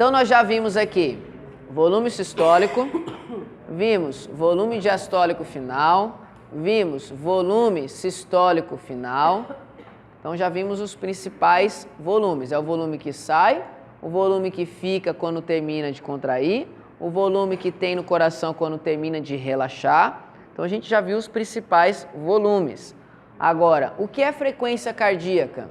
Então, nós já vimos aqui volume sistólico, vimos volume diastólico final, vimos volume sistólico final. Então, já vimos os principais volumes. É o volume que sai, o volume que fica quando termina de contrair, o volume que tem no coração quando termina de relaxar. Então, a gente já viu os principais volumes. Agora, o que é frequência cardíaca?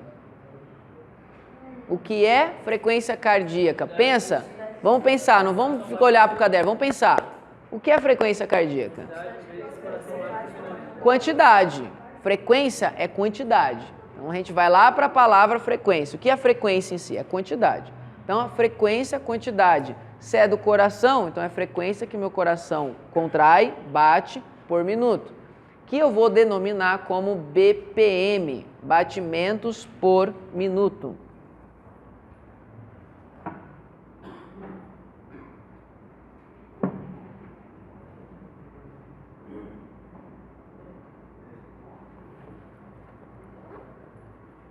O que é frequência cardíaca? Pensa, vamos pensar, não vamos olhar para o caderno, vamos pensar. O que é frequência cardíaca? Quantidade. Frequência é quantidade. Então, a gente vai lá para a palavra frequência. O que é frequência em si? É quantidade. Então, a frequência é quantidade. Se é do coração, então é frequência que meu coração contrai, bate por minuto. Que eu vou denominar como BPM, batimentos por minuto.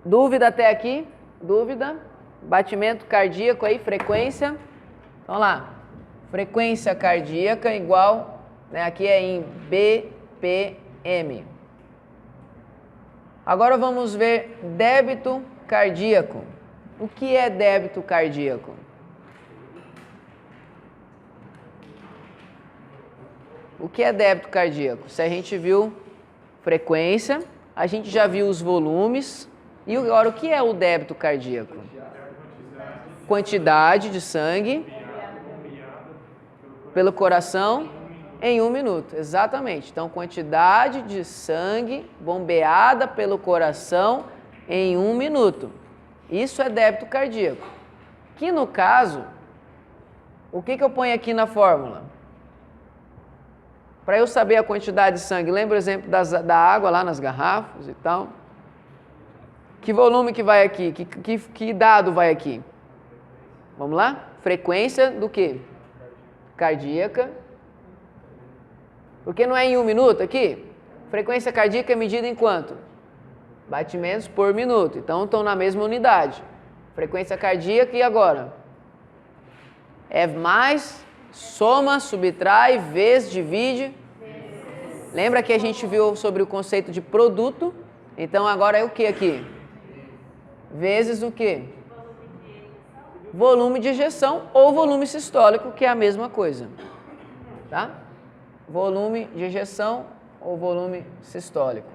Dúvida até aqui? Dúvida? Batimento cardíaco aí, frequência. Então lá, frequência cardíaca igual, né, aqui é em BPM. Agora vamos ver débito cardíaco. O que é débito cardíaco? O que é débito cardíaco? Se a gente viu frequência, a gente já viu os volumes. E agora, o que é o débito cardíaco? Quantidade de sangue pelo coração em 1 minuto. Exatamente. Então, quantidade de sangue bombeada pelo coração em 1 minuto. Isso é débito cardíaco. Que no caso, o que eu ponho aqui na fórmula? Para eu saber a quantidade de sangue, lembra o exemplo da água lá nas garrafas e tal? Que volume que vai aqui? Que dado vai aqui? Vamos lá? Frequência do quê? Cardíaca. Porque não é em 1 minuto aqui? Frequência cardíaca é medida em quanto? Batimentos por minuto. Então, estão na mesma unidade. Frequência cardíaca e agora? É mais, soma, subtrai, vezes, divide. Lembra que a gente viu sobre o conceito de produto? Então, agora é o que aqui? Vezes o quê? Volume de ejeção ou volume sistólico, que é a mesma coisa. Tá? Volume de ejeção ou volume sistólico.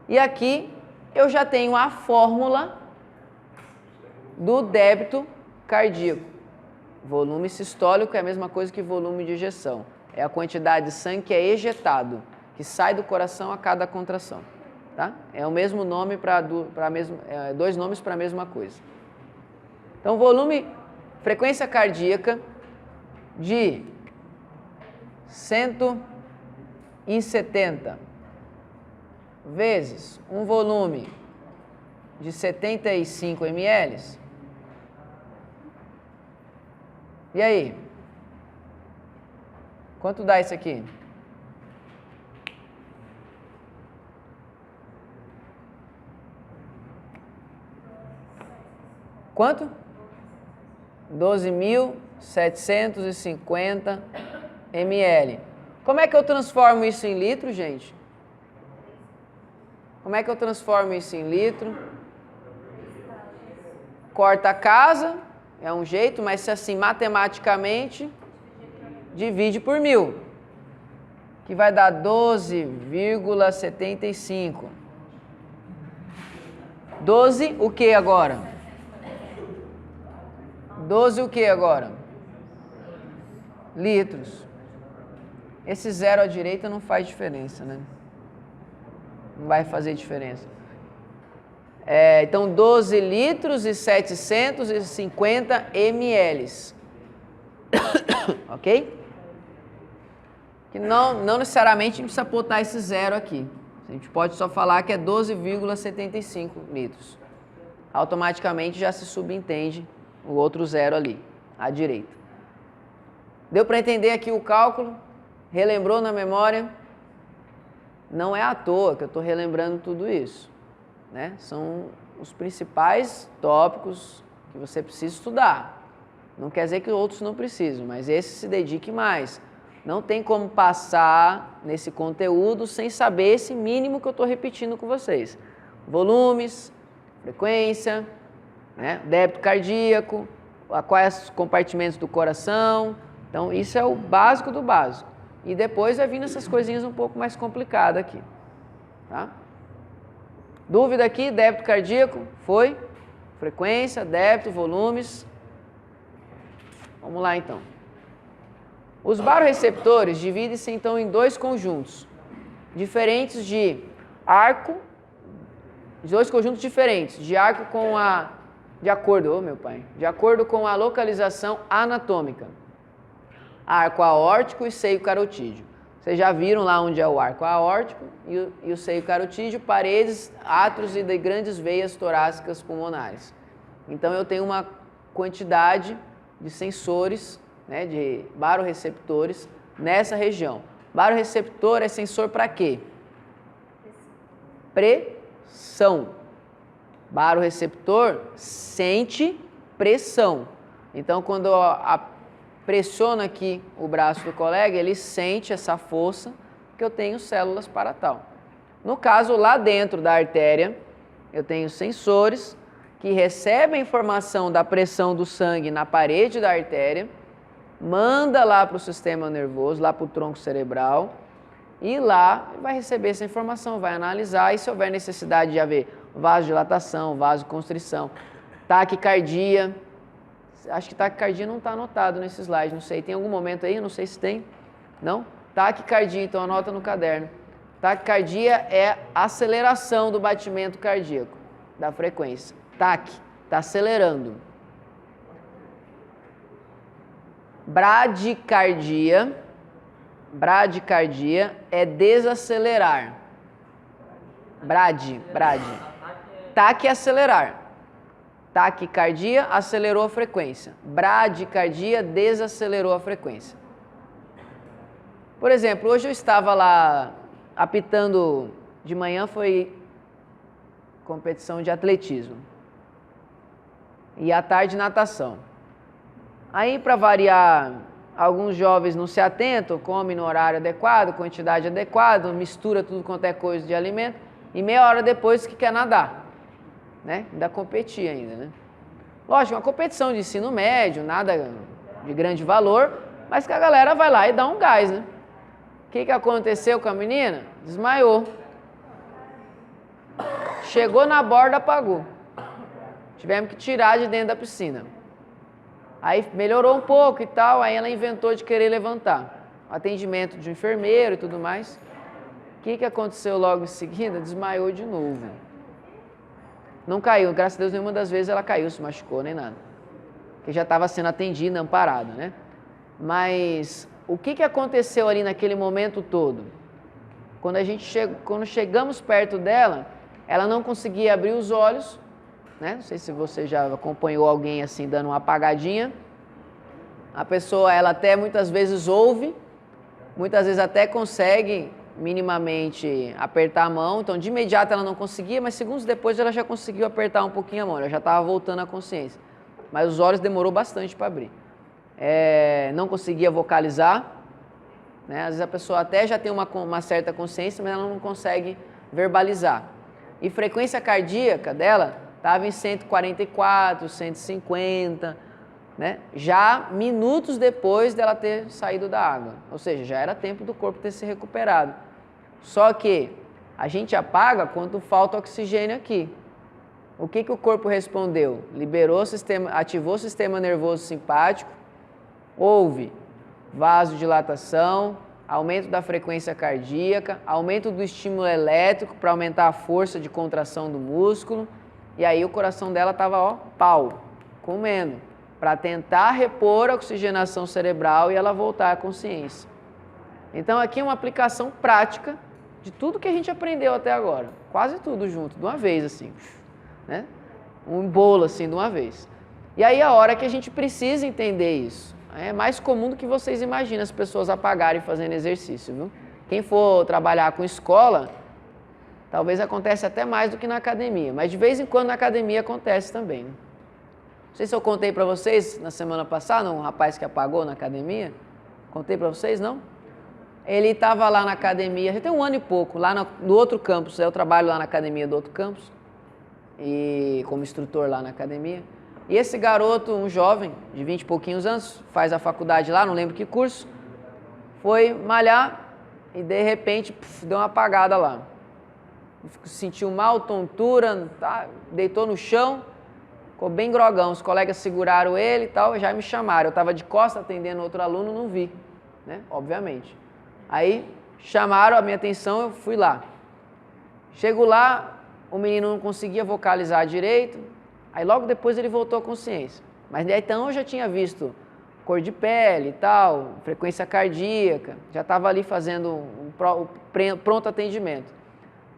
E aqui eu já tenho a fórmula do débito cardíaco. Volume sistólico é a mesma coisa que volume de ejeção. É a quantidade de sangue que é ejetado, que sai do coração a cada contração. Tá? É o mesmo nome dois nomes para a mesma coisa. Então, frequência cardíaca de 170 vezes um volume de 75 ml. E aí? Quanto dá isso aqui? Quanto? 12.750 ml. Como é que eu transformo isso em litro, gente? Como é que eu transformo isso em litro? Corta a casa, é um jeito, mas se assim, matematicamente, divide por 1.000, que vai dar 12,75. 12 o que agora? 12 o que agora? Litros. Esse zero à direita não faz diferença, né? Não vai fazer diferença. Então, 12 litros e 750 ml. Ok? Que não necessariamente precisa botar esse zero aqui. A gente pode só falar que é 12,75 litros. Automaticamente já se subentende o outro zero ali, à direita. Deu para entender aqui o cálculo? Relembrou na memória? Não é à toa que eu estou relembrando tudo isso, né? São os principais tópicos que você precisa estudar. Não quer dizer que outros não precisam, mas esse se dedique mais. Não tem como passar nesse conteúdo sem saber esse mínimo que eu estou repetindo com vocês. Volumes, frequência, né? Débito cardíaco, quais os compartimentos do coração. Então, isso é o básico do básico. E depois vai vindo essas coisinhas um pouco mais complicadas aqui. Tá? Dúvida aqui, débito cardíaco, foi? Frequência, débito, volumes. Vamos lá então. Os baroreceptores dividem-se então em dois conjuntos diferentes de arco, dois conjuntos diferentes de arco com a, de acordo com a localização anatômica. Arco aórtico e seio carotídeo. Vocês já viram lá onde é o arco aórtico e o seio carotídeo, paredes, átrios e de grandes veias torácicas pulmonares. Então eu tenho uma quantidade de sensores, né, de baroreceptores nessa região. Baroreceptor é sensor para quê? Pressão. Baroreceptor sente pressão. Então, quando pressiono aqui o braço do colega, ele sente essa força que eu tenho células para tal. No caso, lá dentro da artéria, eu tenho sensores que recebem a informação da pressão do sangue na parede da artéria, manda lá para o sistema nervoso, lá para o tronco cerebral, e lá vai receber essa informação, vai analisar, e se houver necessidade de haver vasodilatação, vasoconstrição, taquicardia. Acho que taquicardia não está anotado nesse slide, não sei, tem algum momento aí, não sei se tem, não? Taquicardia, então anota no caderno. Taquicardia é a aceleração do batimento cardíaco, da frequência. Taque, está acelerando. Bradicardia é desacelerar. Brade. Taque é acelerar. Taquicardia acelerou a frequência. Bradicardia desacelerou a frequência. Por exemplo, hoje eu estava lá apitando, de manhã foi competição de atletismo. E à tarde natação. Aí, para variar, alguns jovens não se atentam, comem no horário adequado, quantidade adequada, mistura tudo quanto é coisa de alimento, e meia hora depois que quer nadar, né? Ainda competir ainda, né? Lógico, uma competição de ensino médio, nada de grande valor, mas que a galera vai lá e dá um gás, né? O que aconteceu com a menina? Desmaiou. Chegou na borda, apagou. Tivemos que tirar de dentro da piscina. Aí melhorou um pouco e tal, aí ela inventou de querer levantar. Atendimento de um enfermeiro e tudo mais. O que aconteceu logo em seguida? Desmaiou de novo. Não caiu, graças a Deus nenhuma das vezes ela caiu, se machucou, nem nada. Porque já estava sendo atendida, amparada, né? Mas o que aconteceu ali naquele momento todo? Quando chegamos perto dela, ela não conseguia abrir os olhos, né? Não sei se você já acompanhou alguém assim dando uma apagadinha. A pessoa, ela até muitas vezes ouve, muitas vezes até consegue minimamente apertar a mão. Então, de imediato ela não conseguia, mas segundos depois ela já conseguiu apertar um pouquinho a mão, ela já estava voltando à consciência. Mas os olhos demorou bastante para abrir. Não conseguia vocalizar, né? Às vezes a pessoa até já tem uma certa consciência, mas ela não consegue verbalizar. E frequência cardíaca dela estava em 144, 150, né? Já minutos depois dela ter saído da água. Ou seja, já era tempo do corpo ter se recuperado. Só que a gente apaga quando falta oxigênio aqui. O que o corpo respondeu? Ativou o sistema nervoso simpático, houve vasodilatação, aumento da frequência cardíaca, aumento do estímulo elétrico para aumentar a força de contração do músculo. E aí o coração dela estava, comendo, para tentar repor a oxigenação cerebral e ela voltar à consciência. Então aqui é uma aplicação prática de tudo que a gente aprendeu até agora. Quase tudo junto, de uma vez assim, né? Um bolo assim, de uma vez. E aí a hora que a gente precisa entender isso. É mais comum do que vocês imaginam as pessoas apagarem fazendo exercício, viu? Quem for trabalhar com escola, talvez aconteça até mais do que na academia, mas de vez em quando na academia acontece também, né? sei se eu contei para vocês na semana passada, um rapaz que apagou na academia. Contei para vocês, não? Ele estava lá na academia, já tem 1 ano e pouco, lá no outro campus. Eu trabalho lá na academia do outro campus, e como instrutor lá na academia. E esse garoto, um jovem de 20 e pouquinhos anos, faz a faculdade lá, não lembro que curso, foi malhar e de repente deu uma apagada lá. Sentiu mal, tontura, tá, deitou no chão, ficou bem grogão. Os colegas seguraram ele e tal, já me chamaram. Eu estava de costas atendendo outro aluno, não vi, né? Obviamente. Aí chamaram a minha atenção, eu fui lá. Chego lá, o menino não conseguia vocalizar direito, aí logo depois ele voltou à consciência. Mas então eu já tinha visto cor de pele e tal, frequência cardíaca, já estava ali fazendo um pronto atendimento.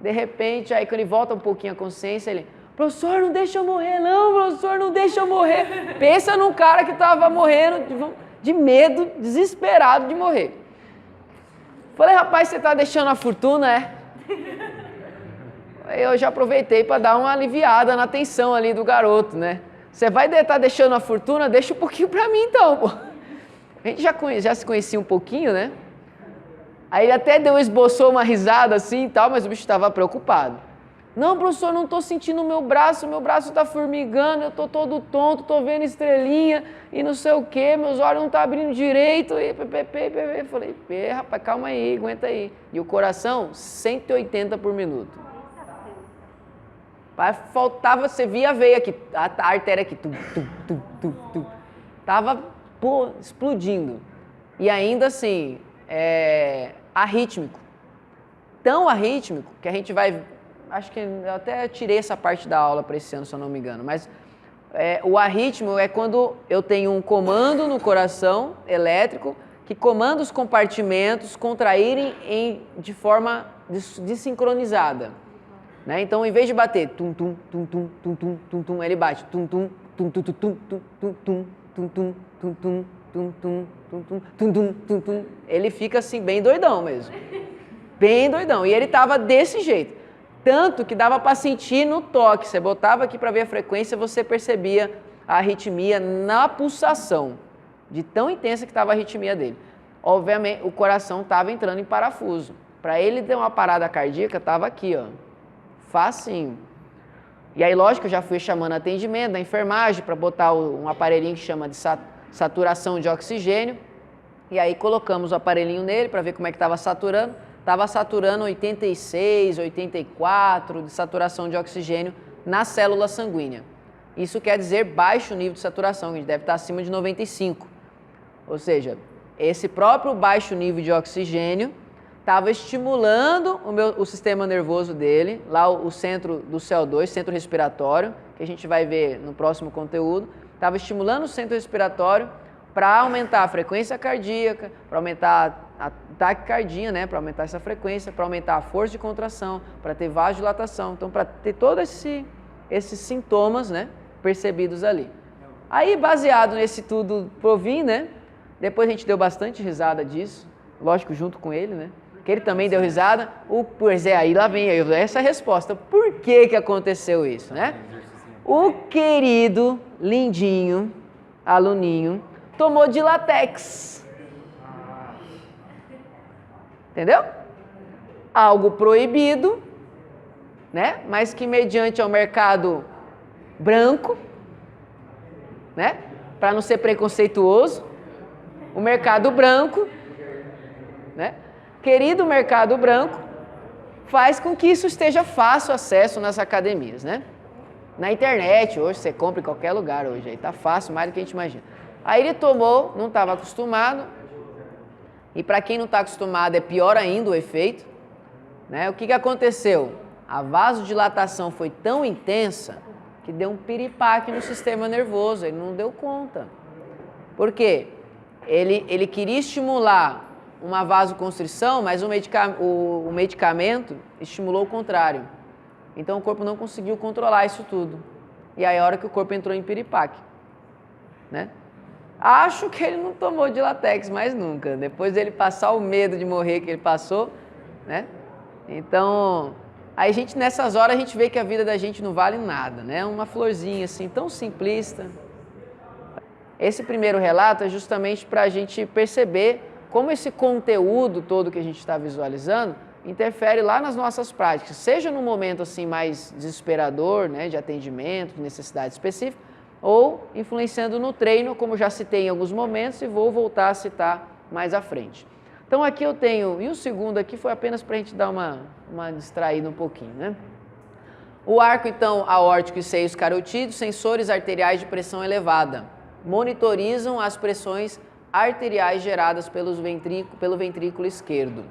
De repente, aí quando ele volta um pouquinho à consciência, ele: professor, não deixa eu morrer não, professor, não deixa eu morrer. Pensa num cara que estava morrendo de medo, desesperado de morrer. Falei: rapaz, você está deixando a fortuna, é? Eu já aproveitei para dar uma aliviada na tensão ali do garoto, né? Você vai estar deixando a fortuna? Deixa um pouquinho para mim então, pô. A gente já se conhecia um pouquinho, né? Aí ele até esboçou uma risada assim e tal, mas o bicho estava preocupado. Não, professor, não estou sentindo o meu braço está formigando, eu estou todo tonto, estou vendo estrelinha e não sei o quê, meus olhos não estão abrindo direito. E falei: rapaz, calma aí, aguenta aí. E o coração, 180 por minuto. Faltava, você via a veia aqui, a artéria aqui, tava explodindo. E ainda assim, arrítmico. Tão arrítmico que a gente vai, acho que eu até tirei essa parte da aula para esse ano, se eu não me engano, mas o arrítmio é quando eu tenho um comando no coração elétrico que comanda os compartimentos contraírem de forma desincronizada. Né? Então, em vez de bater tum tum tum tum tum tum tum tum, ele bate tum tum tum tum tum tum tum tum tum tum tum tum tum tum tum tum tum tum tum. Ele fica assim bem doidão mesmo, bem doidão. E ele tava desse jeito, tanto que dava para sentir no toque. Você botava aqui para ver a frequência, você percebia a arritmia na pulsação, de tão intensa que estava a arritmia dele. Obviamente, o coração estava entrando em parafuso. Para ele ter uma parada cardíaca, estava aqui, ó. Facinho. E aí, lógico, eu já fui chamando atendimento da enfermagem para botar um aparelhinho que chama de saturação de oxigênio. E aí colocamos o aparelhinho nele para ver como é que estava saturando. Estava saturando 86, 84 de saturação de oxigênio na célula sanguínea. Isso quer dizer baixo nível de saturação, que a gente deve estar acima de 95. Ou seja, esse próprio baixo nível de oxigênio estava estimulando o sistema nervoso dele, lá o centro do CO2, centro respiratório, que a gente vai ver no próximo conteúdo, estava estimulando o centro respiratório para aumentar a frequência cardíaca, para aumentar a taquicardia, né, para aumentar essa frequência, para aumentar a força de contração, para ter vasodilatação, então para ter todos esses sintomas, né, percebidos ali. Aí, baseado nesse tudo provim, né, depois a gente deu bastante risada disso, lógico, junto com ele, né, que ele também deu risada. Pois é, aí lá vem essa resposta. Por que aconteceu isso, né? O querido, lindinho, aluninho, tomou de latex. Entendeu? Algo proibido, né? Mas que mediante ao mercado branco, né? Para não ser preconceituoso, o mercado branco, né? Querido mercado branco, faz com que isso esteja fácil acesso nas academias, né? Na internet, hoje você compra em qualquer lugar hoje, aí tá fácil, mais do que a gente imagina. Aí ele tomou, não estava acostumado, e para quem não está acostumado é pior ainda o efeito, né? O que aconteceu? A vasodilatação foi tão intensa que deu um piripaque no sistema nervoso, ele não deu conta. Por quê? Ele queria estimular uma vasoconstrição, mas o medicamento estimulou o contrário. Então o corpo não conseguiu controlar isso tudo. E aí a hora que o corpo entrou em piripaque, né? Acho que ele não tomou de latex mais nunca, depois dele passar o medo de morrer que ele passou, né? Então, aí nessas horas a gente vê que a vida da gente não vale nada, né? Uma florzinha assim, tão simplista, esse primeiro relato é justamente para a gente perceber como esse conteúdo todo que a gente está visualizando interfere lá nas nossas práticas, seja no momento assim mais desesperador, né, de atendimento, de necessidade específica, ou influenciando no treino, como já citei em alguns momentos e vou voltar a citar mais à frente. Então aqui eu tenho, e o segundo aqui foi apenas para a gente dar uma distraída um pouquinho, né? O arco então aórtico e seios carotídeos, sensores arteriais de pressão elevada, monitorizam as pressões arteriais geradas pelo ventrículo esquerdo.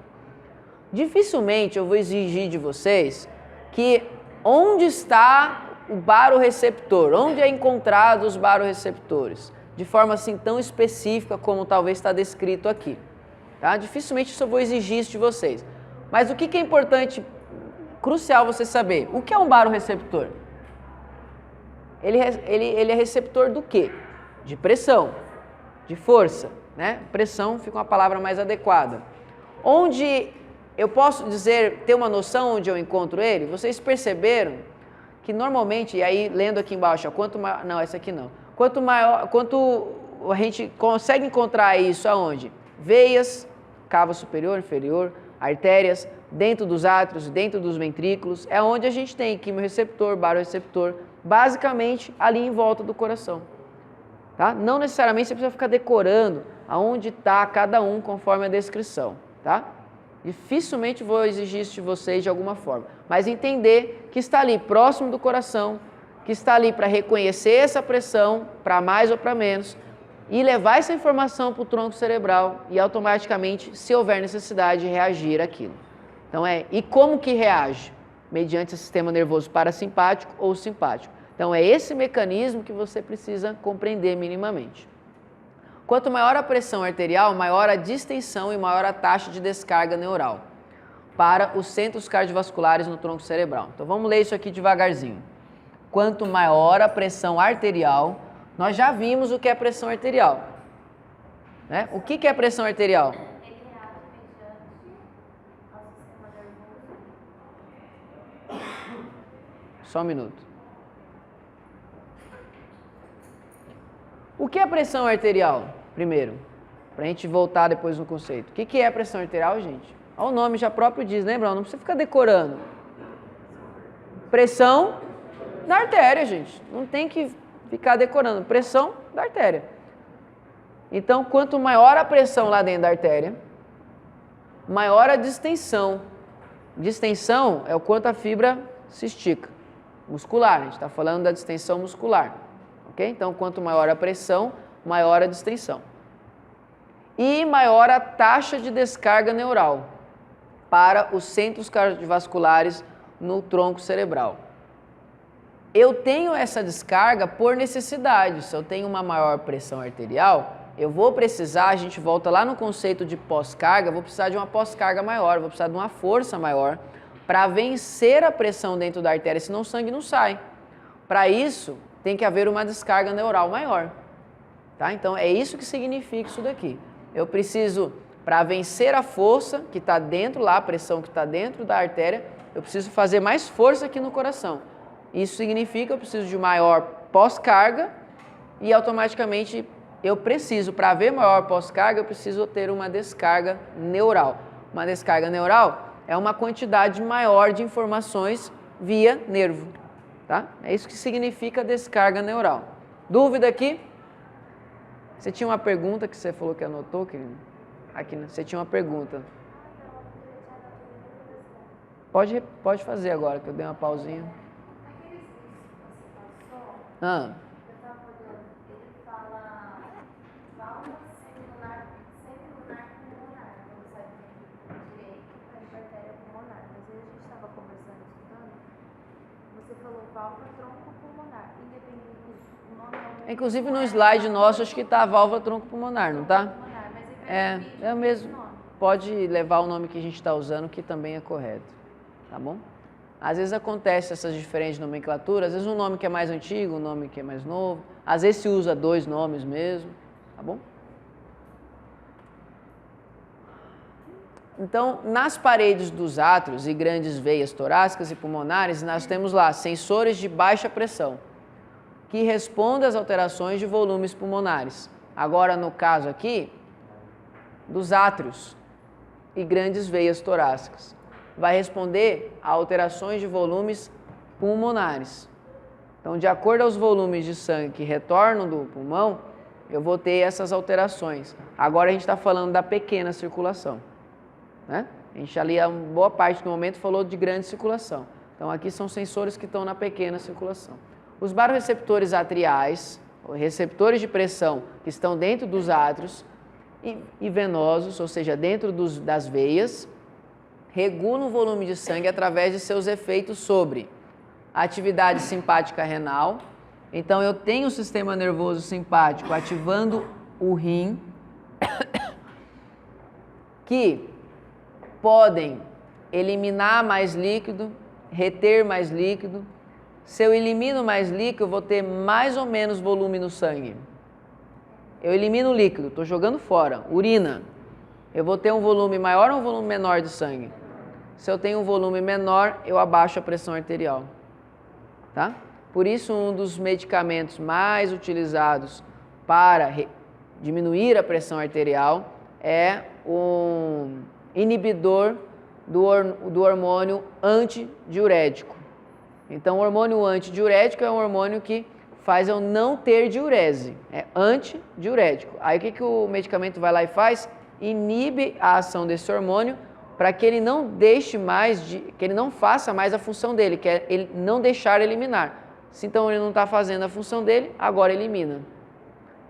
Dificilmente eu vou exigir de vocês que onde está o baroreceptor, onde é encontrado os baroreceptores, de forma assim tão específica como talvez está descrito aqui. Tá? Dificilmente isso eu vou exigir isso de vocês. Mas o que é importante, crucial você saber? O que é um baroreceptor? Ele é receptor do quê? De pressão, de força, né? Pressão fica uma palavra mais adequada. Onde eu posso dizer, ter uma noção onde eu encontro ele? Vocês perceberam que normalmente, e aí lendo aqui embaixo, não, essa aqui não. Quanto a gente consegue encontrar isso aonde? Veias, cava superior, inferior, artérias, dentro dos átrios, dentro dos ventrículos, é onde a gente tem quimiorreceptor, baroreceptor, basicamente ali em volta do coração. Tá? Não necessariamente você precisa ficar decorando aonde está cada um conforme a descrição. Tá? Dificilmente vou exigir isso de vocês de alguma forma, mas entender que está ali próximo do coração, que está ali para reconhecer essa pressão, para mais ou para menos, e levar essa informação para o tronco cerebral e automaticamente, se houver necessidade, reagir àquilo. Então e como que reage? Mediante o sistema nervoso parasimpático ou simpático. Então é esse mecanismo que você precisa compreender minimamente. Quanto maior a pressão arterial, maior a distensão e maior a taxa de descarga neural para os centros cardiovasculares no tronco cerebral. Então vamos ler isso aqui devagarzinho. Quanto maior a pressão arterial, nós já vimos o que é pressão arterial. Né? O que é pressão arterial? Só um minuto. O que é pressão arterial? Primeiro, para a gente voltar depois no conceito. O que é pressão arterial, gente? Olha o nome já próprio diz, lembra? Não precisa ficar decorando. Pressão da artéria, gente. Não tem que ficar decorando. Pressão da artéria. Então, quanto maior a pressão lá dentro da artéria, maior a distensão. Distensão é o quanto a fibra se estica. Muscular, a gente está falando da distensão muscular. Okay? Então, quanto maior a pressão, maior a distensão. E maior a taxa de descarga neural para os centros cardiovasculares no tronco cerebral. Eu tenho essa descarga por necessidade. Se eu tenho uma maior pressão arterial, eu vou precisar, a gente volta lá no conceito de pós-carga, vou precisar de uma pós-carga maior, vou precisar de uma força maior para vencer a pressão dentro da artéria, senão o sangue não sai. Para isso, tem que haver uma descarga neural maior. Tá? Então, é isso que significa isso daqui. Eu preciso, para vencer a força que está dentro lá, a pressão que está dentro da artéria, eu preciso fazer mais força aqui no coração. Isso significa que eu preciso de maior pós-carga e automaticamente eu preciso, para haver maior pós-carga, eu preciso ter uma descarga neural. Uma descarga neural é uma quantidade maior de informações via nervo. Tá? É isso que significa descarga neural. Dúvida aqui? Você tinha uma pergunta que você falou que anotou, querido? Aqui, você tinha uma pergunta. Pode fazer agora, que eu dei uma pausinha. Ah. Inclusive no slide nosso, acho que está a válvula tronco-pulmonar, não está? É o mesmo. Pode levar o nome que a gente está usando, que também é correto. Tá bom? Às vezes acontece essas diferentes nomenclaturas, às vezes um nome que é mais antigo, um nome que é mais novo, às vezes se usa dois nomes mesmo, tá bom? Então, nas paredes dos átrios e grandes veias torácicas e pulmonares, nós temos lá sensores de baixa pressão. que responde às alterações de volumes pulmonares. Agora, no caso aqui, dos átrios e grandes veias torácicas. Vai responder a alterações de volumes pulmonares. Então, de acordo aos volumes de sangue que retornam do pulmão, eu vou ter essas alterações. Agora a gente está falando da pequena circulação, né? A gente ali, a boa parte do momento, falou de grande circulação. Então, aqui são sensores que estão na pequena circulação. Os baroreceptores atriais, receptores de pressão que estão dentro dos átrios e venosos, ou seja, dentro das veias, regulam o volume de sangue através de seus efeitos sobre a atividade simpática renal. Então, eu tenho o sistema nervoso simpático ativando o rim, que podem eliminar mais líquido, reter mais líquido. Se eu elimino mais líquido, eu vou ter mais ou menos volume no sangue. Eu elimino o líquido, estou jogando fora, urina. Eu vou ter um volume maior ou um volume menor de sangue? Se eu tenho um volume menor, eu abaixo a pressão arterial. Tá? Por isso, um dos medicamentos mais utilizados para diminuir a pressão arterial é um inibidor do hormônio antidiurético. Então, o hormônio antidiurético é um hormônio que faz eu não ter diurese, é antidiurético. Aí, o que o medicamento vai lá e faz? Inibe a ação desse hormônio para que ele não deixe mais, que ele não faça mais a função dele, que é ele não deixar eliminar. Se então ele não está fazendo a função dele, agora elimina.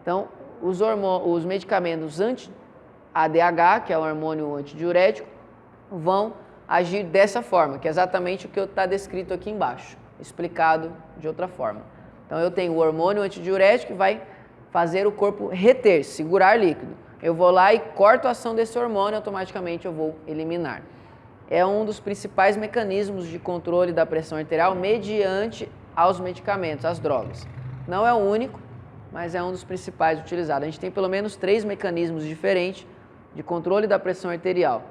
Então, os medicamentos anti-ADH, que é o hormônio antidiurético, vão agir dessa forma, que é exatamente o que está descrito aqui embaixo, explicado de outra forma. Então, eu tenho o hormônio antidiurético que vai fazer o corpo reter, segurar líquido. Eu vou lá e corto a ação desse hormônio, automaticamente eu vou eliminar. É um dos principais mecanismos de controle da pressão arterial mediante aos medicamentos, às drogas. Não é o único, mas é um dos principais utilizados. A gente tem pelo menos 3 mecanismos diferentes de controle da pressão arterial.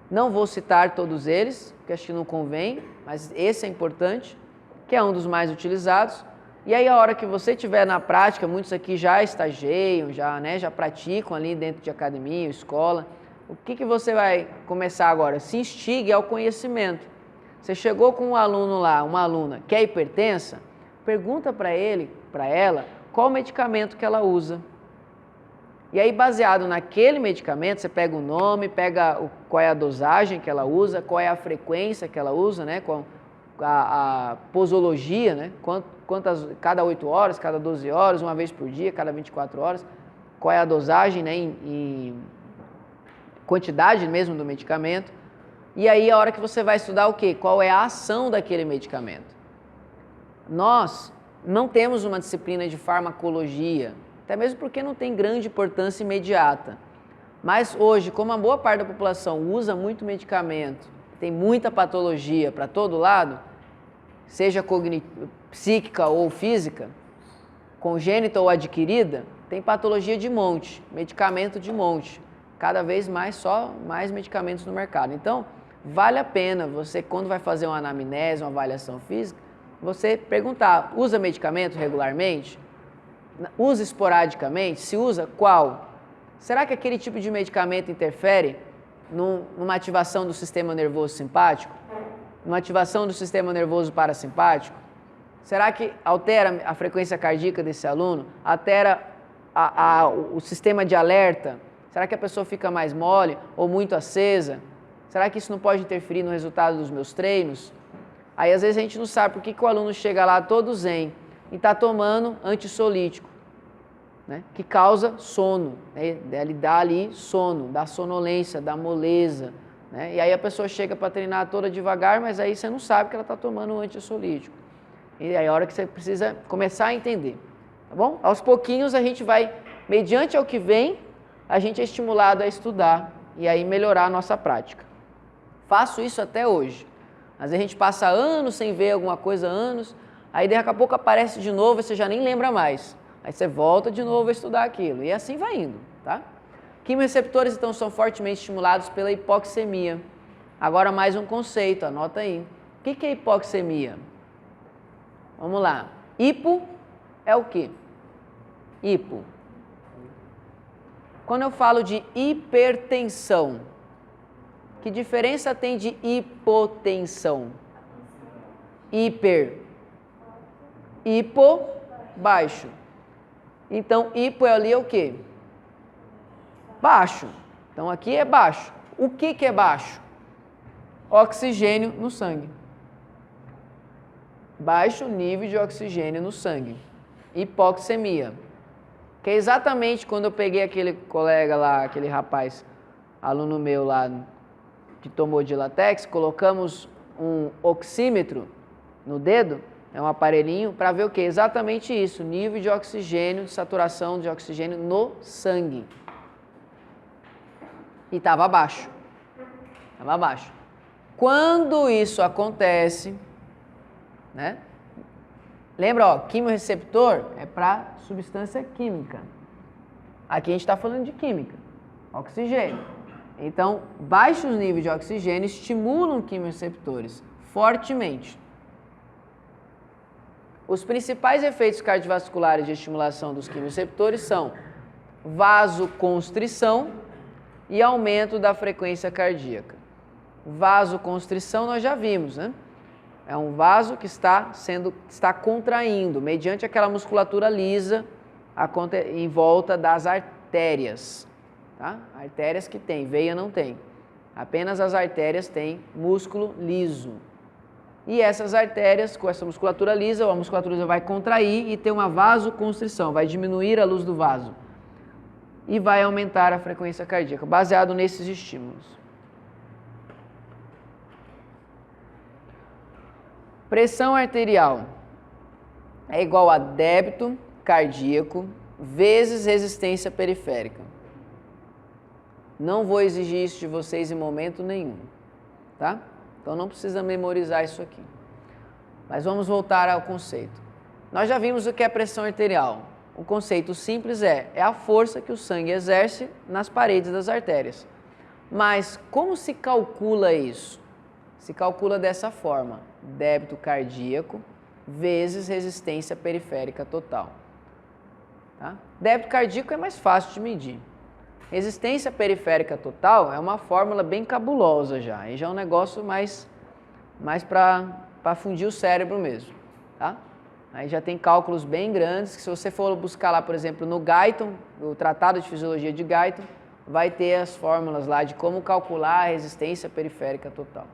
Não vou citar todos eles, porque acho que não convém, mas esse é importante, que é um dos mais utilizados. E aí, a hora que você estiver na prática, muitos aqui já estagiam, já praticam ali dentro de academia, escola. O que você vai começar agora? Se instigue ao conhecimento. Você chegou com um aluno lá, uma aluna que é hipertensa, pergunta para ele, para ela, qual medicamento que ela usa. E aí, baseado naquele medicamento, você pega o nome, pega qual é a dosagem que ela usa, qual é a frequência que ela usa, né? Qual a posologia, né? Quantas, cada 8 horas, cada 12 horas, uma vez por dia, cada 24 horas, qual é a dosagem, né? Em quantidade mesmo do medicamento. E aí, a hora que você vai estudar o quê? Qual é a ação daquele medicamento? Nós não temos uma disciplina de farmacologia, até mesmo porque não tem grande importância imediata. Mas hoje, como a boa parte da população usa muito medicamento, tem muita patologia para todo lado, seja psíquica ou física, congênita ou adquirida, tem patologia de monte, medicamento de monte. Cada vez mais, só mais medicamentos no mercado. Então, vale a pena você, quando vai fazer uma anamnese, uma avaliação física, você perguntar, usa medicamento regularmente? Usa esporadicamente? Se usa, qual? Será que aquele tipo de medicamento interfere numa ativação do sistema nervoso simpático? Numa ativação do sistema nervoso parasimpático? Será que altera a frequência cardíaca desse aluno? Altera o sistema de alerta? Será que a pessoa fica mais mole ou muito acesa? Será que isso não pode interferir no resultado dos meus treinos? Aí, às vezes, a gente não sabe por que o aluno chega lá todo zen e está tomando antissolítico, né? Que causa sono, né? Ele dá ali sono, dá sonolência, dá moleza, né? E aí a pessoa chega para treinar toda devagar, mas aí você não sabe que ela está tomando um antissolítico. E aí é a hora que você precisa começar a entender, tá bom? Aos pouquinhos a gente vai, mediante ao que vem, a gente é estimulado a estudar e aí melhorar a nossa prática. Faço isso até hoje. Às vezes a gente passa anos sem ver alguma coisa, anos, aí daqui a pouco aparece de novo e você já nem lembra mais. Aí você volta de novo a estudar aquilo e assim vai indo, tá? Quimioreceptores, então, são fortemente estimulados pela hipoxemia. Agora mais um conceito, anota aí. O que é hipoxemia? Vamos lá. Hipo é o quê? Hipo. Quando eu falo de hipertensão, que diferença tem de hipotensão? Hiper. Hipo, baixo. Então, hipo ali é o quê? Baixo. Então, aqui é baixo. O que é baixo? Oxigênio no sangue. Baixo nível de oxigênio no sangue. Hipoxemia. Que é exatamente quando eu peguei aquele colega lá, aquele rapaz, aluno meu lá, que tomou Dilatex, colocamos um oxímetro no dedo, é um aparelhinho, para ver o que? Exatamente isso, nível de oxigênio, de saturação de oxigênio no sangue. E estava baixo. Estava baixo. Quando isso acontece, né? Lembra, ó, quimiorreceptor é para substância química. Aqui a gente está falando de química, oxigênio. Então, baixos níveis de oxigênio estimulam quimiorreceptores fortemente. Os principais efeitos cardiovasculares de estimulação dos quimiorreceptores são vasoconstrição e aumento da frequência cardíaca. Vasoconstrição nós já vimos, né? É um vaso que está contraindo, mediante aquela musculatura lisa em volta das artérias. Tá? Artérias que tem, veia não tem. Apenas as artérias têm músculo liso. E essas artérias, com essa musculatura lisa, a musculatura lisa vai contrair e ter uma vasoconstrição, vai diminuir a luz do vaso. E vai aumentar a frequência cardíaca, baseado nesses estímulos. Pressão arterial é igual a débito cardíaco vezes resistência periférica. Não vou exigir isso de vocês em momento nenhum, tá? Então não precisa memorizar isso aqui. Mas vamos voltar ao conceito. Nós já vimos o que é pressão arterial. O conceito simples é a força que o sangue exerce nas paredes das artérias. Mas como se calcula isso? Se calcula dessa forma: débito cardíaco vezes resistência periférica total. Tá? Débito cardíaco é mais fácil de medir. Resistência periférica total é uma fórmula bem cabulosa já. Aí já é um negócio mais para fundir o cérebro mesmo. Tá? Aí já tem cálculos bem grandes, que se você for buscar lá, por exemplo, no Guyton, o Tratado de Fisiologia de Guyton, vai ter as fórmulas lá de como calcular a resistência periférica total.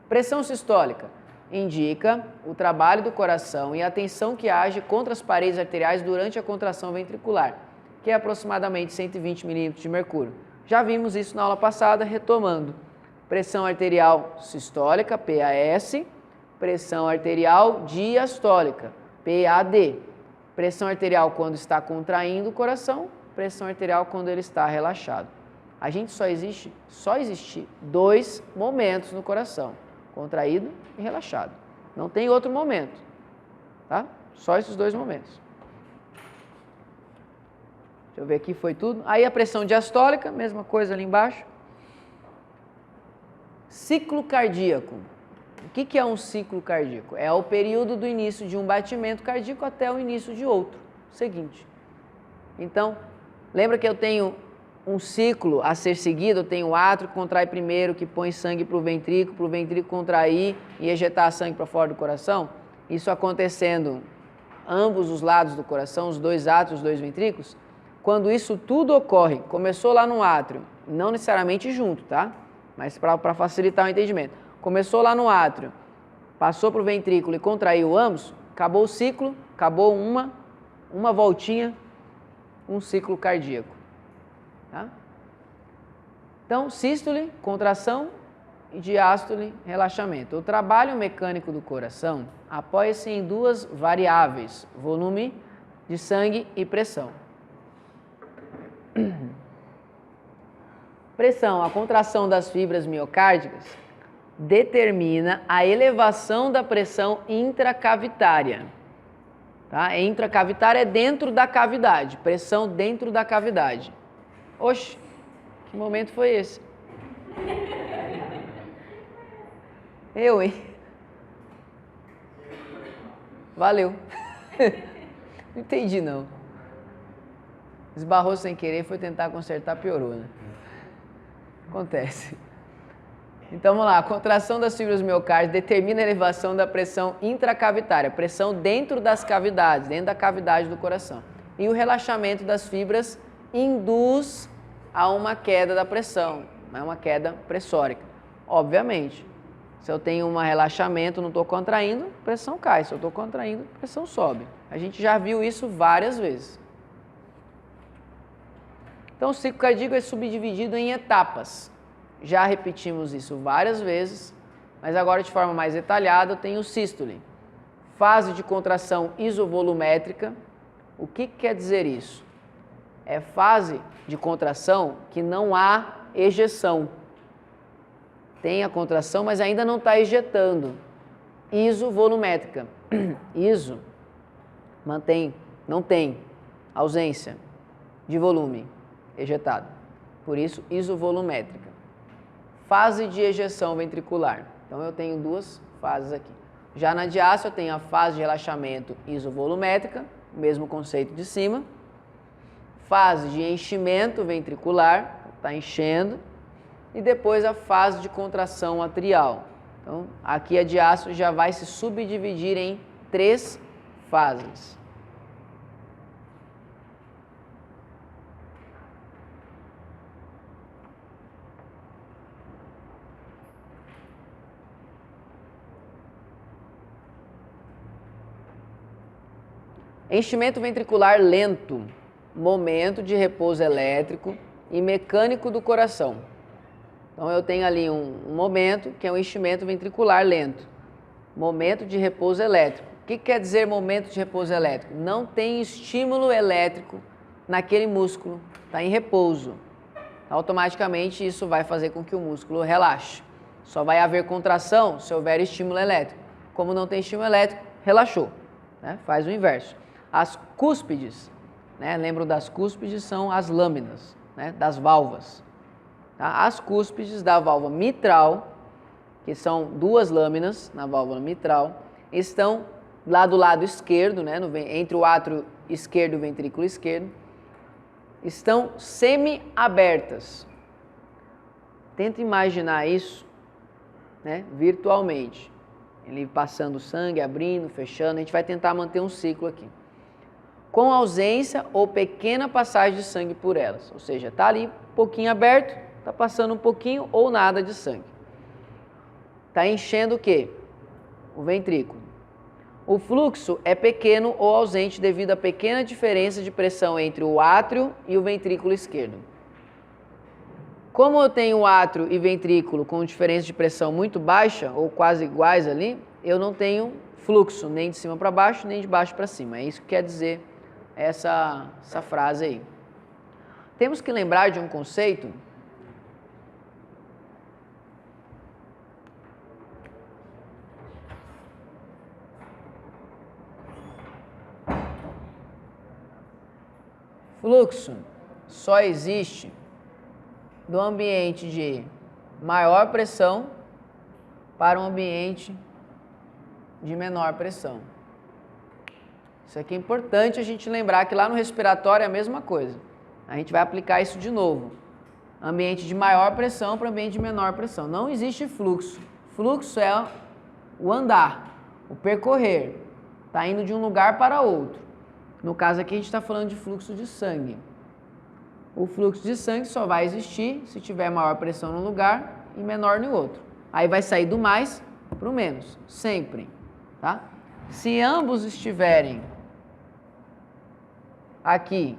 Pressão sistólica indica o trabalho do coração e a tensão que age contra as paredes arteriais durante a contração ventricular, que é aproximadamente 120 milímetros de mercúrio. Já vimos isso na aula passada, retomando. Pressão arterial sistólica, PAS, pressão arterial diastólica, PAD. Pressão arterial quando está contraindo o coração, pressão arterial quando ele está relaxado. A gente só existe dois momentos no coração: contraído e relaxado. Não tem outro momento, tá? Só esses dois momentos. Deixa eu ver aqui, foi tudo. Aí a pressão diastólica, mesma coisa ali embaixo. Ciclo cardíaco. O que é um ciclo cardíaco? É o período do início de um batimento cardíaco até o início de outro, seguinte. Então, lembra que eu tenho um ciclo a ser seguido? Eu tenho o átrio que contrai primeiro, que põe sangue para o ventrículo contrair e ejetar sangue para fora do coração? Isso acontecendo ambos os lados do coração, os dois átrios, os dois ventrículos. Quando isso tudo ocorre, começou lá no átrio, não necessariamente junto, tá? Mas para facilitar o entendimento. Começou lá no átrio, passou para o ventrículo e contraiu ambos, acabou o ciclo, acabou uma voltinha, um ciclo cardíaco. Tá? Então, sístole, contração, e diástole, relaxamento. O trabalho mecânico do coração apoia-se em duas variáveis: volume de sangue e pressão. Pressão, a contração das fibras miocárdicas determina a elevação da pressão intracavitária. Tá? Intracavitária é dentro da cavidade, pressão dentro da cavidade. Oxe, que momento foi esse? Eu, hein? Valeu. Não entendi, não. Esbarrou sem querer, foi tentar consertar, piorou, né? Acontece. Então, vamos lá. A contração das fibras miocárdias determina a elevação da pressão intracavitária, pressão dentro das cavidades, dentro da cavidade do coração. E o relaxamento das fibras induz a uma queda da pressão, uma queda pressórica. Obviamente, se eu tenho um relaxamento, não estou contraindo, a pressão cai. Se eu estou contraindo, a pressão sobe. A gente já viu isso várias vezes. Então, o ciclo cardíaco é subdividido em etapas. Já repetimos isso várias vezes, mas agora de forma mais detalhada eu tenho o sístole. Fase de contração isovolumétrica. O que quer dizer isso? É fase de contração que não há ejeção. Tem a contração, mas ainda não está ejetando. Isovolumétrica. Iso mantém, não tem ausência de volume ejetado. Por isso, isovolumétrica. Fase de ejeção ventricular. Então, eu tenho duas fases aqui. Já na diástole, eu tenho a fase de relaxamento isovolumétrica, mesmo conceito de cima. Fase de enchimento ventricular, está enchendo. E depois a fase de contração atrial. Então, aqui a diástole já vai se subdividir em 3 fases. Enchimento ventricular lento, momento de repouso elétrico e mecânico do coração. Então, eu tenho ali um momento que é o enchimento ventricular lento, momento de repouso elétrico. O que quer dizer momento de repouso elétrico? Não tem estímulo elétrico naquele músculo, está em repouso. Automaticamente, isso vai fazer com que o músculo relaxe. Só vai haver contração se houver estímulo elétrico. Como não tem estímulo elétrico, relaxou, né? Faz o inverso. As cúspides, né? Lembram das cúspides? São as lâminas, né? Das válvulas. Tá? As cúspides da válvula mitral, que são 2 lâminas na válvula mitral, estão lá do lado esquerdo, né? Entre o átrio esquerdo e o ventrículo esquerdo, estão semi-abertas. Tenta imaginar isso, né? Virtualmente. Ele passando sangue, abrindo, fechando. A gente vai tentar manter um ciclo aqui. Com ausência ou pequena passagem de sangue por elas. Ou seja, está ali um pouquinho aberto, está passando um pouquinho ou nada de sangue. Está enchendo o quê? O ventrículo. O fluxo é pequeno ou ausente devido à pequena diferença de pressão entre o átrio e o ventrículo esquerdo. Como eu tenho o átrio e ventrículo com diferença de pressão muito baixa, ou quase iguais ali, eu não tenho fluxo nem de cima para baixo, nem de baixo para cima. É isso que quer dizer essa frase aí. Temos que lembrar de um conceito fluxo só existe do ambiente de maior pressão para um ambiente de menor pressão. Isso aqui é importante a gente lembrar que lá no respiratório é a mesma coisa. A gente vai aplicar isso de novo. Ambiente de maior pressão para ambiente de menor pressão. Não existe fluxo. Fluxo é o andar, o percorrer. Está indo de um lugar para outro. No caso aqui a gente está falando de fluxo de sangue. O fluxo de sangue só vai existir se tiver maior pressão num lugar e menor no outro. Aí vai sair do mais para o menos, sempre. Tá? Se ambos estiverem aqui,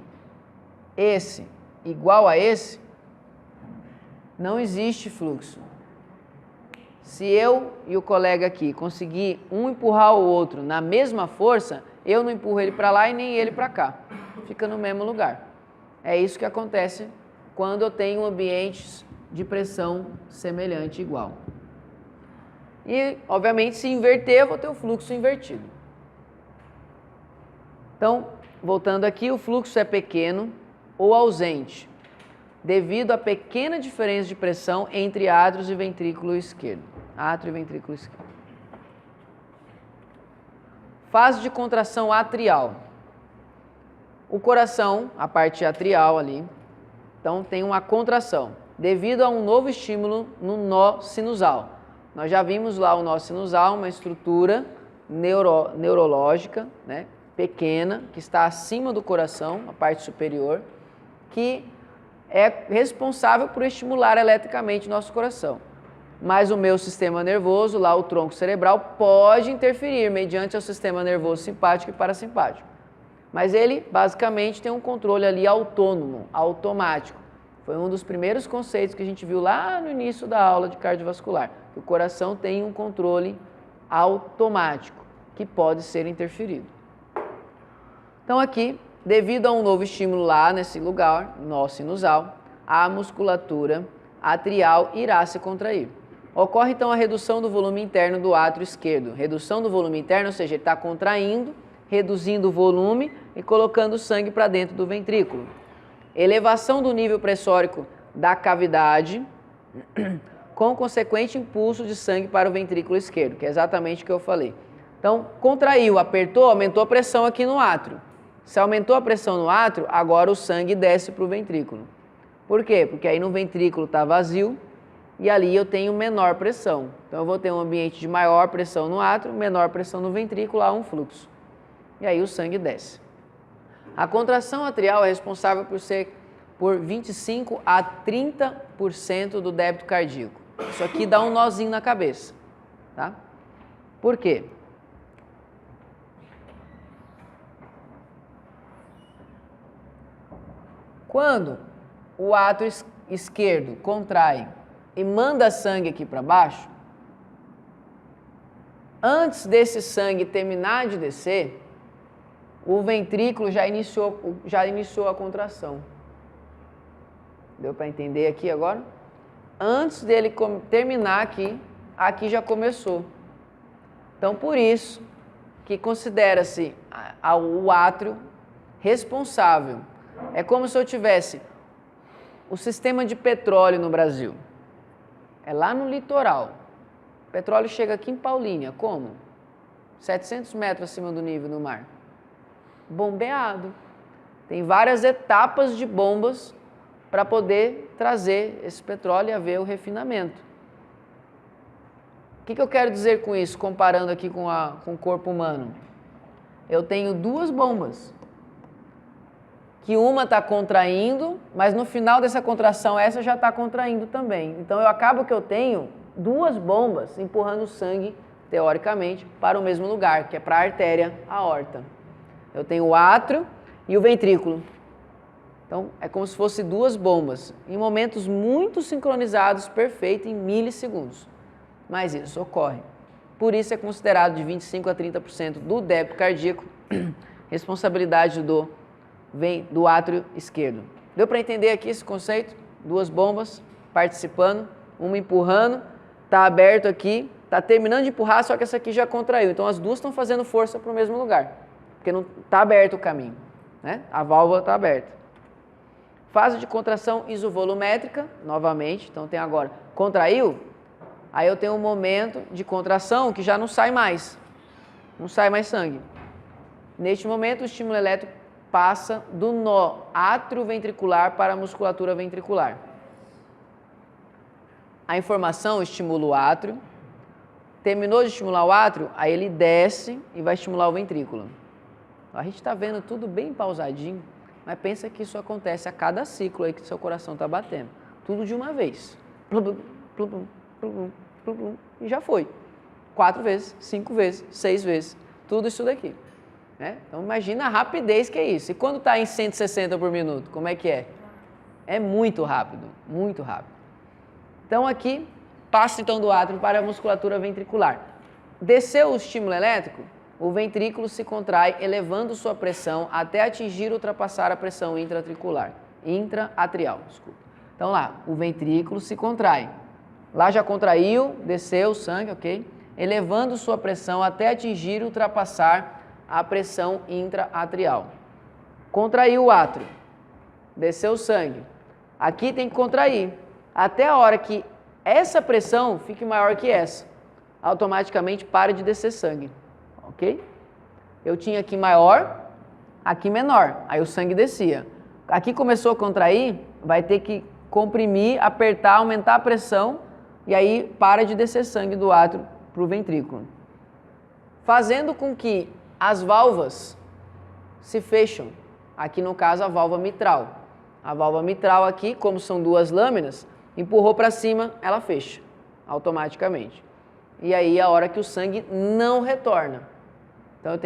esse igual a esse, não existe fluxo. Se eu e o colega aqui conseguir um empurrar o outro na mesma força, eu não empurro ele para lá e nem ele para cá. Fica no mesmo lugar. É isso que acontece quando eu tenho ambientes de pressão semelhante igual. E, obviamente, se inverter, eu vou ter o fluxo invertido. Então, voltando aqui, o fluxo é pequeno ou ausente, devido à pequena diferença de pressão entre átrios e ventrículo esquerdo. Átrio e ventrículo esquerdo. Fase de contração atrial. O coração, a parte atrial ali, então tem uma contração, devido a um novo estímulo no nó sinusal. Nós já vimos lá o nó sinusal, uma estrutura neurológica, né, pequena, que está acima do coração, a parte superior, que é responsável por estimular eletricamente o nosso coração. Mas o meu sistema nervoso, lá o tronco cerebral, pode interferir mediante o sistema nervoso simpático e parasimpático. Mas ele, basicamente, tem um controle ali autônomo, automático. Foi um dos primeiros conceitos que a gente viu lá no início da aula de cardiovascular. Que o coração tem um controle automático, que pode ser interferido. Então aqui, devido a um novo estímulo lá nesse lugar, nó sinusal, a musculatura atrial irá se contrair. Ocorre então a redução do volume interno do átrio esquerdo. Redução do volume interno, ou seja, ele está contraindo, reduzindo o volume e colocando o sangue para dentro do ventrículo. Elevação do nível pressórico da cavidade, com consequente impulso de sangue para o ventrículo esquerdo, que é exatamente o que eu falei. Então, contraiu, apertou, aumentou a pressão aqui no átrio. Se aumentou a pressão no átrio, agora o sangue desce para o ventrículo. Por quê? Porque aí no ventrículo está vazio e ali eu tenho menor pressão. Então eu vou ter um ambiente de maior pressão no átrio, menor pressão no ventrículo, há um fluxo. E aí o sangue desce. A contração atrial é responsável por 25 a 30% do débito cardíaco. Isso aqui dá um nozinho na cabeça, tá? Por quê? Quando o átrio esquerdo contrai e manda sangue aqui para baixo, antes desse sangue terminar de descer, o ventrículo já iniciou a contração. Deu para entender aqui agora? Antes dele terminar aqui já começou. Então, por isso que considera-se o átrio responsável. É como se eu tivesse o sistema de petróleo no Brasil. É lá no litoral. O petróleo chega aqui em Paulínia. Como? 700 metros acima do nível do mar. Bombeado. Tem várias etapas de bombas para poder trazer esse petróleo e haver o refinamento. O que eu quero dizer com isso, comparando aqui com o corpo humano? Eu tenho duas bombas. Que uma está contraindo, mas no final dessa contração essa já está contraindo também. Então eu acabo que eu tenho duas bombas empurrando o sangue, teoricamente, para o mesmo lugar, que é para a artéria aorta. Eu tenho o átrio e o ventrículo. Então é como se fosse duas bombas, em momentos muito sincronizados, perfeito, em milissegundos. Mas isso ocorre. Por isso é considerado de 25 a 30% do débito cardíaco, responsabilidade do átrio esquerdo. Deu para entender aqui esse conceito? Duas bombas participando, uma empurrando, está aberto aqui, está terminando de empurrar, só que essa aqui já contraiu. Então as duas estão fazendo força para o mesmo lugar, porque não está aberto o caminho, né? A válvula está aberta. Fase de contração isovolumétrica, novamente, então tem agora, contraiu, aí eu tenho um momento de contração que já não sai mais sangue. Neste momento o estímulo elétrico passa do nó atrioventricular para a musculatura ventricular. A informação estimula o átrio, terminou de estimular o átrio, aí ele desce e vai estimular o ventrículo. A gente está vendo tudo bem pausadinho, mas pensa que isso acontece a cada ciclo aí que seu coração está batendo. Tudo de uma vez. Plum, plum, plum, plum, e já foi. 4 vezes, 5 vezes, 6 vezes. Tudo isso daqui. Né? Então imagina a rapidez que é isso. E quando está em 160 por minuto, como é que é? É muito rápido, muito rápido. Então aqui, passa então do átrio para a musculatura ventricular. Desceu o estímulo elétrico, o ventrículo se contrai, elevando sua pressão até atingir e ultrapassar a pressão intraatrial. Então lá, o ventrículo se contrai. Lá já contraiu, desceu o sangue, ok? Elevando sua pressão até atingir e ultrapassar a pressão intraatrial. Contraiu o átrio, desceu o sangue. Aqui tem que contrair, até a hora que essa pressão fique maior que essa. Automaticamente para de descer sangue, ok? Eu tinha aqui maior, aqui menor, aí o sangue descia. Aqui começou a contrair, vai ter que comprimir, apertar, aumentar a pressão e aí para de descer sangue do átrio para o ventrículo, fazendo com que as válvulas se fecham. Aqui no caso a válvula mitral. A válvula mitral aqui, como são duas lâminas, empurrou para cima, ela fecha automaticamente. E aí a hora que o sangue não retorna. Então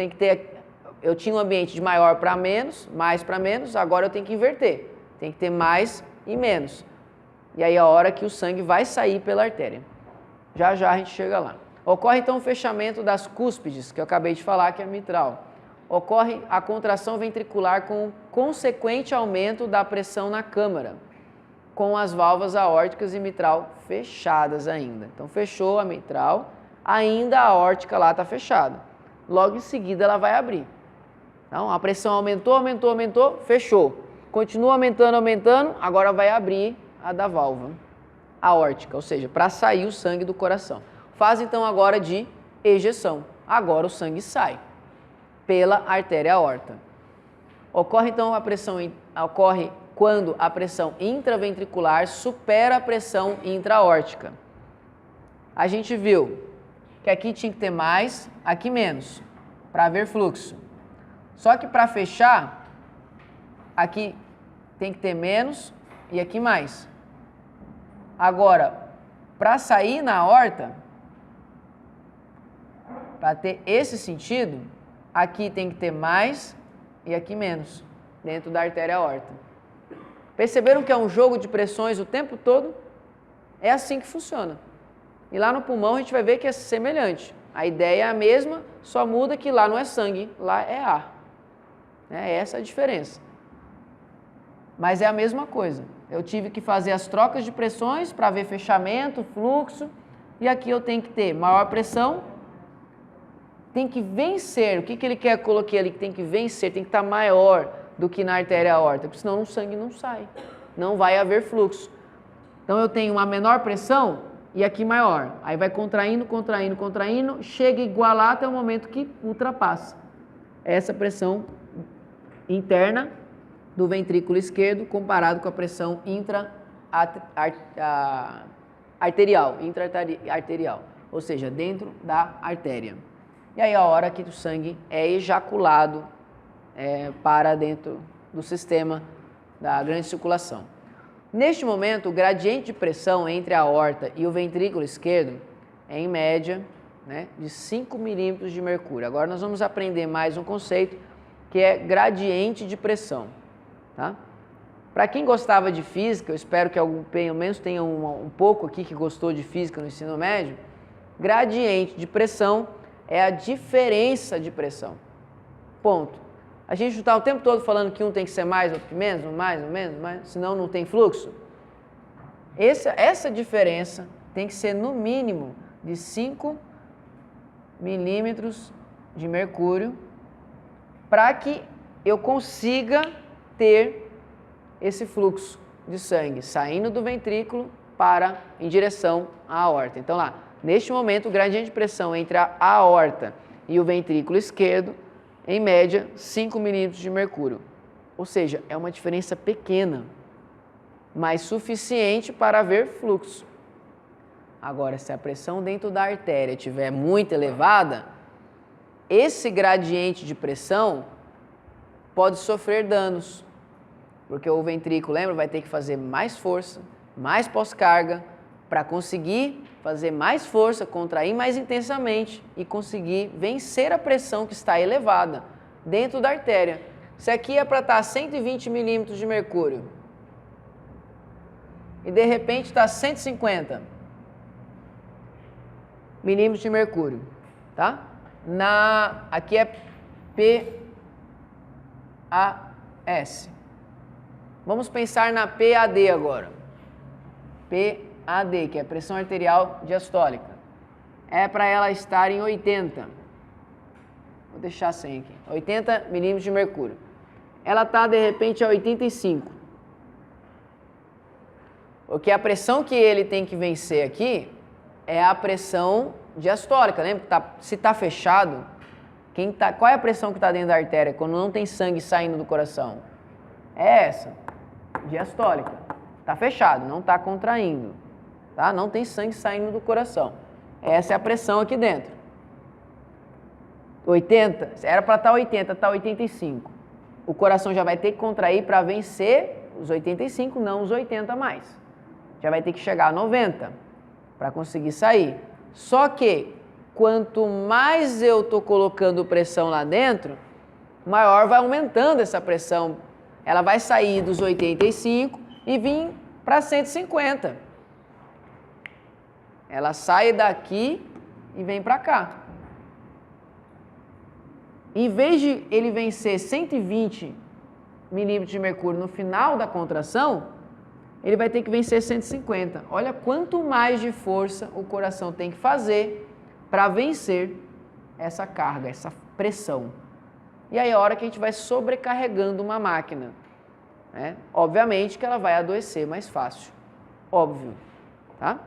eu tinha um ambiente de maior para menos, mais para menos, agora eu tenho que inverter. Tem que ter mais e menos. E aí a hora que o sangue vai sair pela artéria. Já já a gente chega lá. Ocorre então o fechamento das cúspides, que eu acabei de falar, que é a mitral. Ocorre a contração ventricular com consequente aumento da pressão na câmara, com as válvulas aórticas e mitral fechadas ainda. Então fechou a mitral, ainda a aórtica lá está fechada. Logo em seguida ela vai abrir. Então a pressão aumentou, aumentou, aumentou, fechou. Continua aumentando, aumentando, agora vai abrir a da válvula aórtica, ou seja, para sair o sangue do coração. Faz então agora de ejeção. Agora o sangue sai pela artéria aorta. Ocorre então ocorre quando a pressão intraventricular supera a pressão intra-aórtica. A gente viu que aqui tinha que ter mais, aqui menos, para haver fluxo. Só que para fechar, aqui tem que ter menos e aqui mais. Agora, para sair na aorta, para ter esse sentido, aqui tem que ter mais e aqui menos, dentro da artéria aorta. Perceberam que é um jogo de pressões o tempo todo? É assim que funciona. E lá no pulmão a gente vai ver que é semelhante. A ideia é a mesma, só muda que lá não é sangue, lá é ar. É essa a diferença. Mas é a mesma coisa. Eu tive que fazer as trocas de pressões para ver fechamento, fluxo, e aqui eu tenho que ter maior pressão, tem que vencer. O que ele quer que eu coloquei ali? Que tem que vencer, tem que estar maior do que na artéria aorta, porque senão o sangue não sai, não vai haver fluxo. Então eu tenho uma menor pressão e aqui maior, aí vai contraindo, contraindo, contraindo, chega a igualar até o momento que ultrapassa essa pressão interna do ventrículo esquerdo comparado com a pressão intra-arterial, ou seja, dentro da artéria. E aí a hora que o sangue é ejaculado para dentro do sistema da grande circulação. Neste momento, o gradiente de pressão entre a aorta e o ventrículo esquerdo é em média, de 5 milímetros de mercúrio. Agora nós vamos aprender mais um conceito que é gradiente de pressão. Tá? Para quem gostava de física, eu espero que pelo menos tenha um pouco aqui que gostou de física no ensino médio, gradiente de pressão é a diferença de pressão. Ponto. A gente está o tempo todo falando que um tem que ser mais, outro que menos, um mais, senão não tem fluxo. Essa diferença tem que ser no mínimo de 5 milímetros de mercúrio para que eu consiga ter esse fluxo de sangue saindo do ventrículo em direção à aorta. Então lá, neste momento o gradiente de pressão entre a aorta e o ventrículo esquerdo, em média, 5 milímetros de mercúrio. Ou seja, é uma diferença pequena, mas suficiente para haver fluxo. Agora, se a pressão dentro da artéria estiver muito elevada, esse gradiente de pressão pode sofrer danos, porque o ventrículo, lembra, vai ter que fazer mais força, mais pós-carga, para conseguir fazer mais força, contrair mais intensamente e conseguir vencer a pressão que está elevada dentro da artéria. Se aqui é para estar 120 milímetros de mercúrio e de repente está 150 milímetros de mercúrio, tá? Aqui é PAS. Vamos pensar na PAD agora. PAD, que é pressão arterial diastólica. É para ela estar em 80. Vou deixar 100 aqui. 80 milímetros de mercúrio. Ela está, de repente, a 85. Porque a pressão que ele tem que vencer aqui é a pressão diastólica. Lembra que se está fechado, Qual é a pressão que está dentro da artéria quando não tem sangue saindo do coração? É essa, diastólica. Está fechado, não está contraindo. Tá? Não tem sangue saindo do coração. Essa é a pressão aqui dentro. 80, era para estar 80, está 85. O coração já vai ter que contrair para vencer os 85, não os 80 mais. Já vai ter que chegar a 90 para conseguir sair. Só que quanto mais eu estou colocando pressão lá dentro, maior vai aumentando essa pressão. Ela vai sair dos 85 e vir para 150. Ela sai daqui e vem para cá. Em vez de ele vencer 120 milímetros de mercúrio no final da contração, ele vai ter que vencer 150. Olha quanto mais de força o coração tem que fazer para vencer essa carga, essa pressão. E aí é a hora que a gente vai sobrecarregando uma máquina. Né? Obviamente que ela vai adoecer mais fácil. Óbvio. Tá?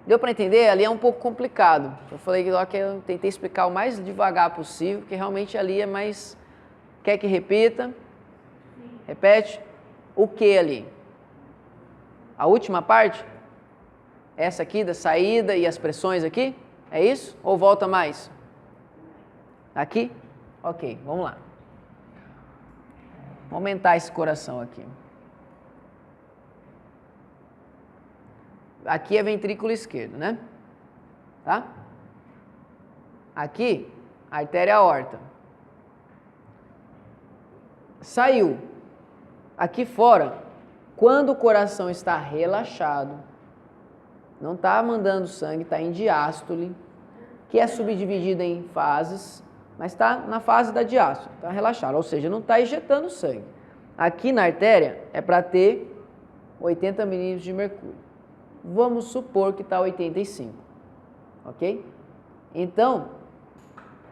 Deu para entender? Ali é um pouco complicado. Eu falei que eu tentei explicar o mais devagar possível, porque realmente ali é mais... Quer que repita? Sim. Repete. O que ali? A última parte? Essa aqui da saída e as pressões aqui? É isso? Ou volta mais? Aqui? Ok, vamos lá. Vou aumentar esse coração aqui. Aqui é ventrículo esquerdo, né? Tá? Aqui, artéria aorta. Saiu. Aqui fora, quando o coração está relaxado, não está mandando sangue, está em diástole, que é subdividida em fases, mas está na fase da diástole, está relaxado, ou seja, não está injetando sangue. Aqui na artéria é para ter 80 milímetros de mercúrio. Vamos supor que está 85, ok? Então,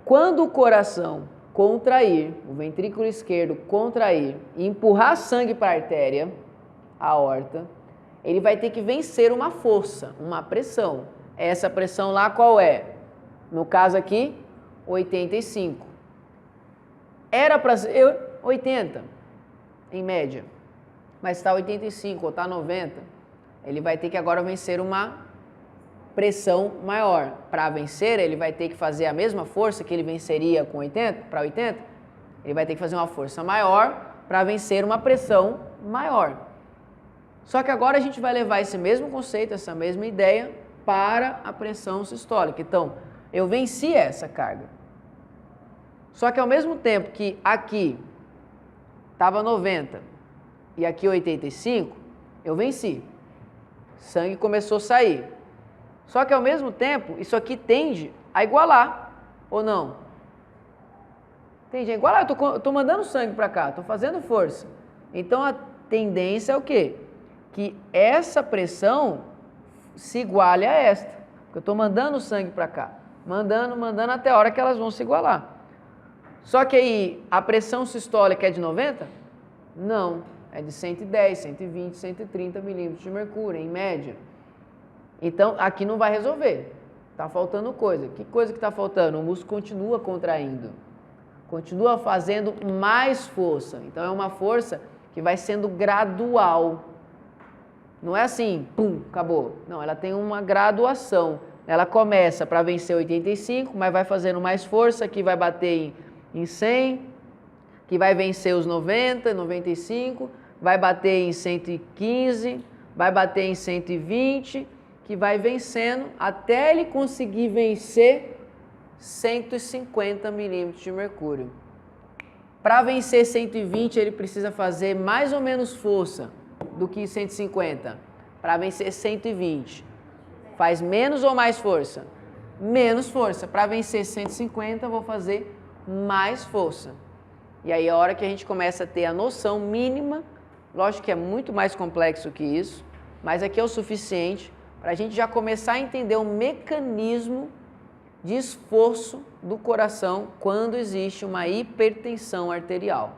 quando o coração contrair, o ventrículo esquerdo contrair e empurrar sangue para a artéria, a aorta, ele vai ter que vencer uma força, uma pressão. Essa pressão lá qual é? No caso aqui, 85. Era para ser 80, em média, mas está 85 ou está 90. Ele vai ter que agora vencer uma pressão maior. Para vencer, ele vai ter que fazer a mesma força que ele venceria com 80, para 80. Ele vai ter que fazer uma força maior para vencer uma pressão maior. Só que agora a gente vai levar esse mesmo conceito, essa mesma ideia para a pressão sistólica. Então, eu venci essa carga. Só que ao mesmo tempo que aqui estava 90 e aqui 85, eu venci. Sangue começou a sair. Só que ao mesmo tempo, isso aqui tende a igualar, ou não? Tende a igualar, eu estou mandando sangue para cá, estou fazendo força. Então a tendência é o quê? Que essa pressão se iguale a esta. Porque eu estou mandando sangue para cá, mandando até a hora que elas vão se igualar. Só que aí a pressão sistólica é de 90? Não. É de 110, 120, 130 milímetros de mercúrio, em média. Então, aqui não vai resolver. Está faltando coisa. Que coisa que está faltando? O músculo continua contraindo. Continua fazendo mais força. Então, é uma força que vai sendo gradual. Não é assim, pum, acabou. Não, ela tem uma graduação. Ela começa para vencer 85, mas vai fazendo mais força, que vai bater em 100, que vai vencer os 90, 95, vai bater em 115, vai bater em 120, que vai vencendo até ele conseguir vencer 150 milímetros de mercúrio. Para vencer 120, ele precisa fazer mais ou menos força do que 150. Para vencer 120, faz menos ou mais força? Menos força. Para vencer 150, eu vou fazer mais força. E aí é a hora que a gente começa a ter a noção mínima. Lógico que é muito mais complexo que isso, mas aqui é o suficiente para a gente já começar a entender o mecanismo de esforço do coração quando existe uma hipertensão arterial.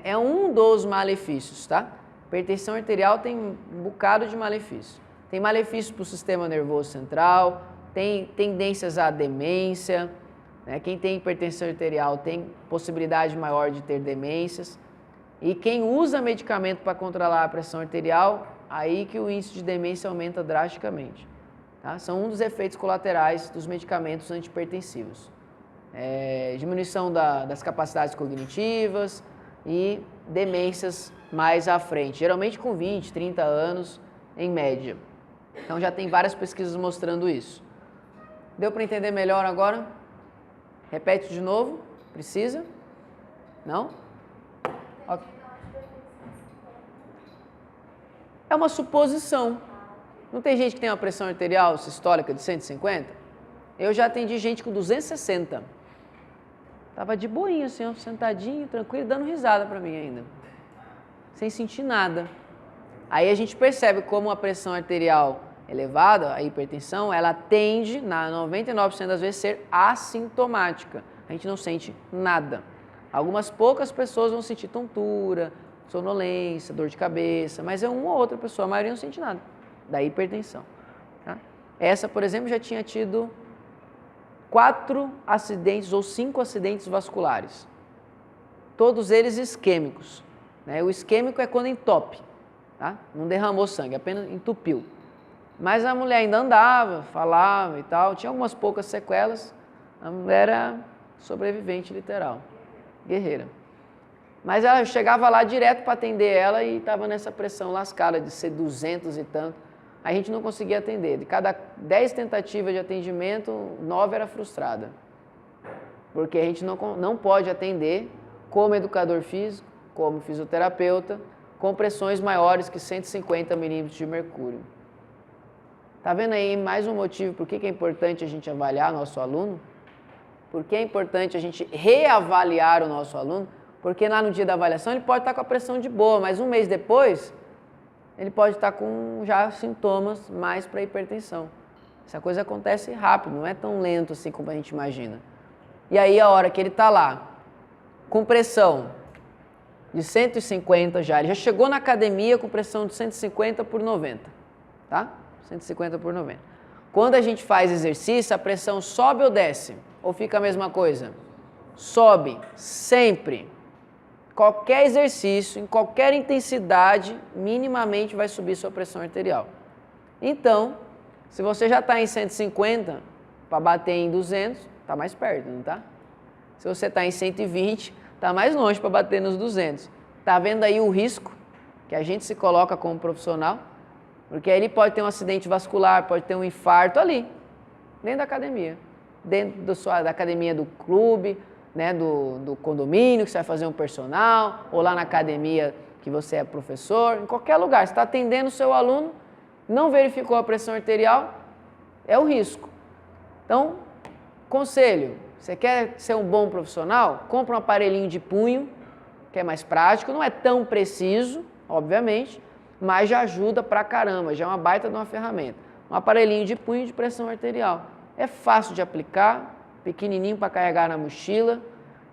É um dos malefícios, tá? Hipertensão arterial tem um bocado de malefício. Tem malefícios para o sistema nervoso central, tem tendências à demência, né? Quem tem hipertensão arterial tem possibilidade maior de ter demências. E quem usa medicamento para controlar a pressão arterial, aí que o índice de demência aumenta drasticamente. Tá? São um dos efeitos colaterais dos medicamentos antihipertensivos. Diminuição das capacidades cognitivas e demências mais à frente, geralmente com 20, 30 anos em média. Então já tem várias pesquisas mostrando isso. Deu para entender melhor agora? Repete de novo, precisa? Não? Ok. É uma suposição. Não tem gente que tem uma pressão arterial sistólica de 150? Eu já atendi gente com 260. Tava de boinha assim, ó, sentadinho, tranquilo, dando risada para mim ainda. Sem sentir nada. Aí a gente percebe como a pressão arterial elevada, a hipertensão, ela tende, na 99% das vezes, ser assintomática. A gente não sente nada. Algumas poucas pessoas vão sentir tontura, sonolência, dor de cabeça, mas é uma ou outra pessoa, a maioria não sente nada da hipertensão. Tá? Essa, por exemplo, já tinha tido 4 acidentes ou 5 acidentes vasculares, todos eles isquêmicos. Né? O isquêmico é quando entope, tá? Não derramou sangue, apenas entupiu. Mas a mulher ainda andava, falava e tal, tinha algumas poucas sequelas, a mulher era sobrevivente literal, guerreira. Mas ela chegava lá direto para atender ela e estava nessa pressão lascada de ser 200 e tanto. A gente não conseguia atender. De cada 10 tentativas de atendimento, 9 era frustrada. Porque a gente não pode atender como educador físico, como fisioterapeuta, com pressões maiores que 150 milímetros de mercúrio. Tá vendo aí mais um motivo por que é importante a gente avaliar nosso aluno? Por que é importante a gente reavaliar o nosso aluno? Porque lá no dia da avaliação ele pode estar com a pressão de boa, mas um mês depois ele pode estar com já sintomas mais para hipertensão. Essa coisa acontece rápido, não é tão lento assim como a gente imagina. E aí a hora que ele está lá, com pressão de 150 já, ele já chegou na academia com pressão de 150 por 90, tá? 150 por 90. Quando a gente faz exercício, a pressão sobe ou desce? Ou fica a mesma coisa? Sobe, sempre. Qualquer exercício, em qualquer intensidade, minimamente vai subir sua pressão arterial. Então, se você já está em 150, para bater em 200, está mais perto, não está? Se você está em 120, está mais longe para bater nos 200. Está vendo aí o risco que a gente se coloca como profissional? Porque aí ele pode ter um acidente vascular, pode ter um infarto ali, dentro da academia. Dentro da academia do clube, né, do condomínio, que você vai fazer um personal, ou lá na academia que você é professor, em qualquer lugar. Você está atendendo o seu aluno, não verificou a pressão arterial, é o risco. Então, conselho, você quer ser um bom profissional? Compra um aparelhinho de punho, que é mais prático, não é tão preciso, obviamente, mas já ajuda pra caramba, já é uma baita de uma ferramenta. Um aparelhinho de punho de pressão arterial. É fácil de aplicar, pequenininho para carregar na mochila,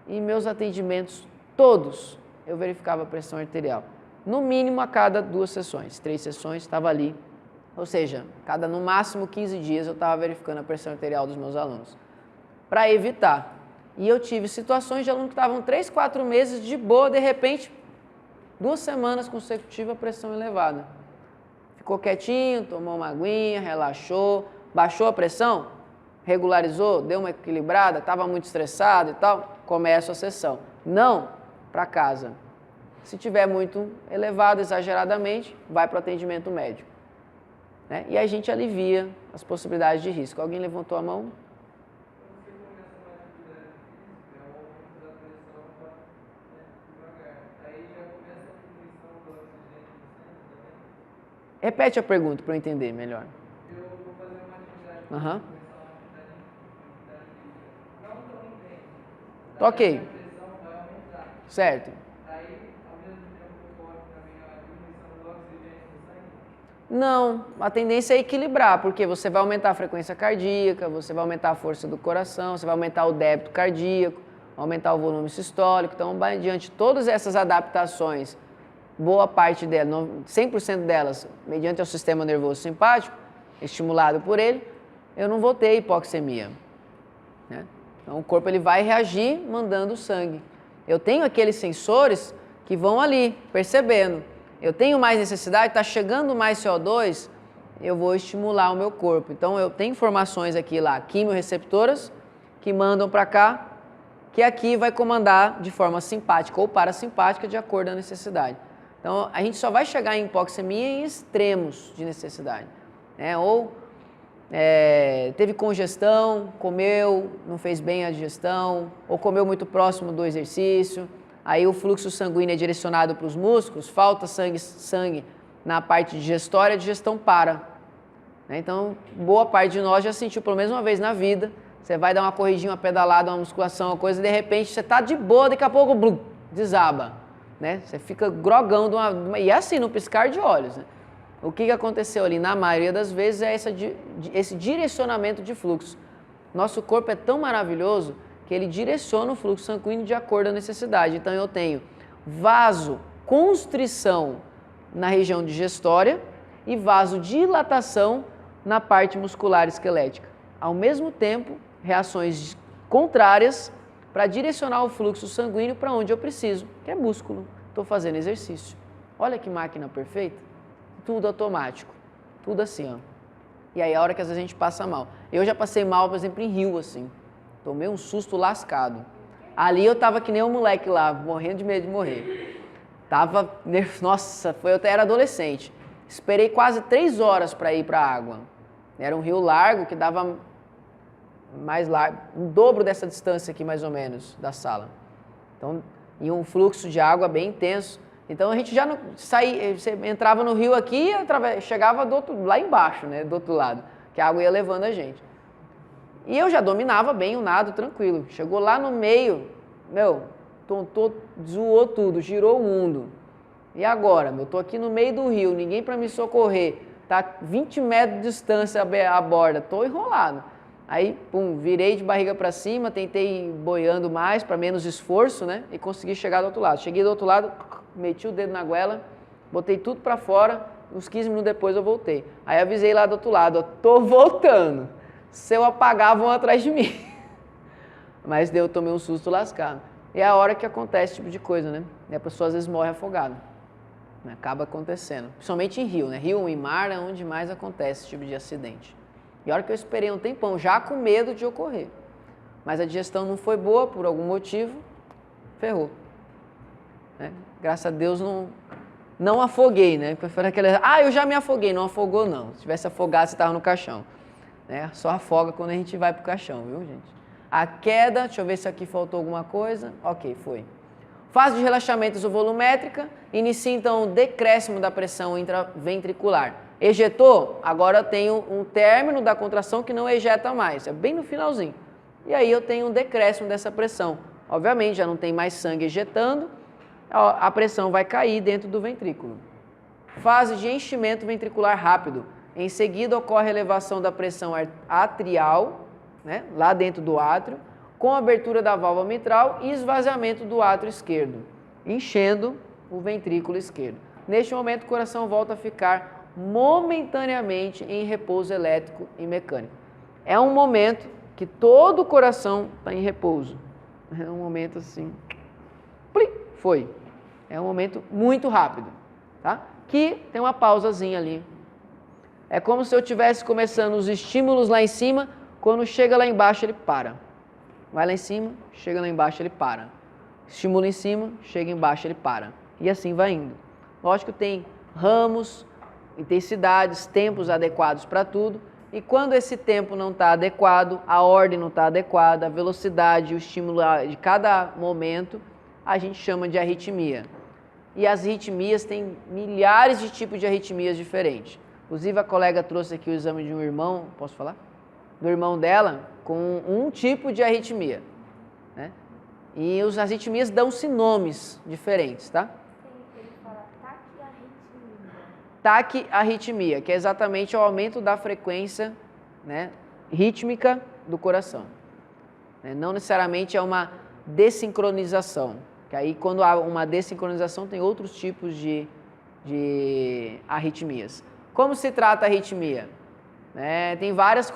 e meus atendimentos todos eu verificava a pressão arterial. No mínimo a cada 2 sessões, 3 sessões estava ali, ou seja, cada no máximo 15 dias eu estava verificando a pressão arterial dos meus alunos, para evitar. E eu tive situações de alunos que estavam 3, 4 meses de boa, de repente, 2 semanas consecutivas a pressão elevada. Ficou quietinho, tomou uma aguinha, relaxou, baixou a pressão, regularizou, deu uma equilibrada, estava muito estressado e tal, começa a sessão. Não, para casa. Se tiver muito elevado, exageradamente, vai para o atendimento médico. Né? E a gente alivia as possibilidades de risco. Alguém levantou a mão? Repete a pergunta para eu entender melhor. Eu vou fazer uma atividade. Ok. Certo. Não, a tendência é equilibrar, porque você vai aumentar a frequência cardíaca, você vai aumentar a força do coração, você vai aumentar o débito cardíaco, aumentar o volume sistólico. Então, mediante todas essas adaptações, boa parte delas, 100% delas, mediante o sistema nervoso simpático, estimulado por ele, eu não vou ter hipoxemia. Né? Então, o corpo ele vai reagir mandando o sangue. Eu tenho aqueles sensores que vão ali, percebendo. Eu tenho mais necessidade, está chegando mais CO2, eu vou estimular o meu corpo. Então, eu tenho informações aqui lá, quimiorreceptoras, que mandam para cá, que aqui vai comandar de forma simpática ou parasimpática, de acordo com a necessidade. Então, a gente só vai chegar em hipoxemia em extremos de necessidade, né? Ou teve congestão, comeu, não fez bem a digestão, ou comeu muito próximo do exercício, aí o fluxo sanguíneo é direcionado para os músculos, falta sangue na parte digestória, a digestão para. Né? Então, boa parte de nós já sentiu pelo menos uma vez na vida, você vai dar uma corridinha, uma pedalada, uma musculação, uma coisa, e de repente você está de boa, daqui a pouco blum, desaba. Né? Você fica grogão, e é assim, no piscar de olhos. Né? O que aconteceu ali, na maioria das vezes, é esse direcionamento de fluxo. Nosso corpo é tão maravilhoso que ele direciona o fluxo sanguíneo de acordo com a necessidade. Então, eu tenho vasoconstrição na região digestória e vasodilatação na parte muscular esquelética. Ao mesmo tempo, reações contrárias para direcionar o fluxo sanguíneo para onde eu preciso, que é músculo. Estou fazendo exercício. Olha que máquina perfeita. Tudo automático. Tudo assim, ó. E aí a hora que às vezes a gente passa mal. Eu já passei mal, por exemplo, em Rio, assim. Tomei um susto lascado. Ali eu tava que nem um moleque lá, morrendo de medo de morrer. Nossa, eu até era adolescente. Esperei quase 3 horas para ir para a água. Era um rio largo que dava mais largo, o dobro dessa distância aqui mais ou menos da sala. Então, e um fluxo de água bem intenso. Então a gente já não saía, você entrava no rio aqui e chegava lá embaixo, né, do outro lado, que a água ia levando a gente. E eu já dominava bem o nado tranquilo. Chegou lá no meio, zoou tudo, girou o mundo. E agora, tô aqui no meio do rio, ninguém para me socorrer, tá 20 metros de distância a borda, tô enrolado. Aí, virei de barriga para cima, tentei ir boiando mais para menos esforço, né? E consegui chegar do outro lado. Cheguei do outro lado, meti o dedo na goela, botei tudo para fora, uns 15 minutos depois eu voltei. Aí avisei lá do outro lado, tô voltando. Se eu apagar, vão atrás de mim. Mas eu tomei um susto lascado. E é a hora que acontece esse tipo de coisa, né? E a pessoa às vezes morre afogada. Acaba acontecendo. Principalmente em rio, né? Rio e mar é onde mais acontece esse tipo de acidente. E a hora que eu esperei um tempão, já com medo de ocorrer. Mas a digestão não foi boa, por algum motivo, ferrou. Né? Graças a Deus não afoguei, né? Eu já me afoguei, não afogou não. Se tivesse afogado, você estava no caixão. Né? Só afoga quando a gente vai para o caixão, viu, gente? A queda, deixa eu ver se aqui faltou alguma coisa. Ok, foi. Fase de relaxamento isovolumétrica, inicia então o decréscimo da pressão intraventricular. Ejetou, agora eu tenho um término da contração que não ejeta mais, é bem no finalzinho. E aí eu tenho um decréscimo dessa pressão. Obviamente já não tem mais sangue ejetando, a pressão vai cair dentro do ventrículo. Fase de enchimento ventricular rápido. Em seguida ocorre a elevação da pressão atrial, né, lá dentro do átrio, com abertura da válvula mitral e esvaziamento do átrio esquerdo, enchendo o ventrículo esquerdo. Neste momento o coração volta a ficar momentaneamente em repouso elétrico e mecânico. É um momento que todo o coração está em repouso. É um momento assim, plim, foi. É um momento muito rápido, tá? Que tem uma pausazinha ali. É como se eu estivesse começando os estímulos lá em cima, quando chega lá embaixo ele para. Vai lá em cima, chega lá embaixo ele para. Estimula em cima, chega embaixo ele para. E assim vai indo. Lógico que tem ramos, intensidades, tempos adequados para tudo, e quando esse tempo não está adequado, a ordem não está adequada, a velocidade, o estímulo de cada momento, a gente chama de arritmia. E as arritmias têm milhares de tipos de arritmias diferentes. Inclusive a colega trouxe aqui o exame de um irmão, posso falar? Do irmão dela, com um tipo de arritmia. Né? E as arritmias dão-se nomes diferentes, tá? Taquiarritmia, que é exatamente o aumento da frequência, né, rítmica do coração. Não necessariamente é uma desincronização, que aí quando há uma desincronização tem outros tipos de arritmias. Como se trata a arritmia? Tem várias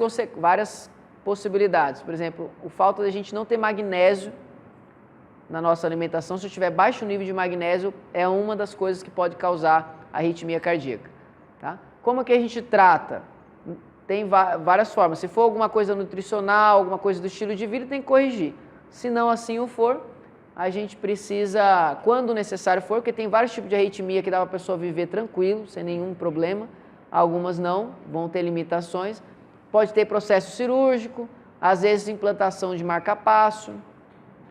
possibilidades. Por exemplo, o fato de a gente não ter magnésio na nossa alimentação, se eu tiver baixo nível de magnésio, é uma das coisas que pode causar arritmia cardíaca. Tá? Como que a gente trata? Tem várias formas. Se for alguma coisa nutricional, alguma coisa do estilo de vida, tem que corrigir. Se não assim o for, a gente precisa, quando necessário for, porque tem vários tipos de arritmia que dá para a pessoa viver tranquilo, sem nenhum problema. Algumas não, vão ter limitações. Pode ter processo cirúrgico, às vezes implantação de marca-passo.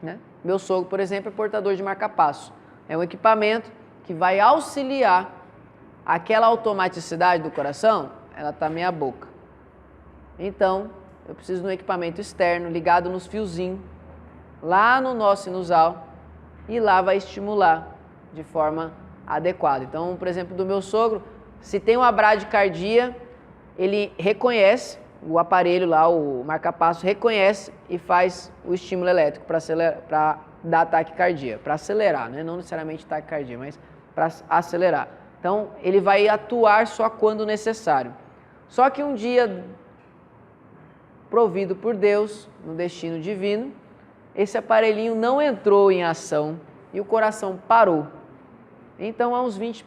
Né? Meu sogro, por exemplo, é portador de marca-passo. É um equipamento que vai auxiliar aquela automaticidade do coração, ela está meia boca. Então, eu preciso de um equipamento externo ligado nos fiozinhos, lá no nó sinusal, e lá vai estimular de forma adequada. Então, por exemplo, do meu sogro, se tem uma bradicardia, ele reconhece, o aparelho lá, o marca-passo, reconhece e faz o estímulo elétrico para dar taquicardia, para acelerar, né? Não necessariamente taquicardia, mas para acelerar. Então, ele vai atuar só quando necessário. Só que um dia, provido por Deus, no destino divino, esse aparelhinho não entrou em ação e o coração parou. Então, há uns 20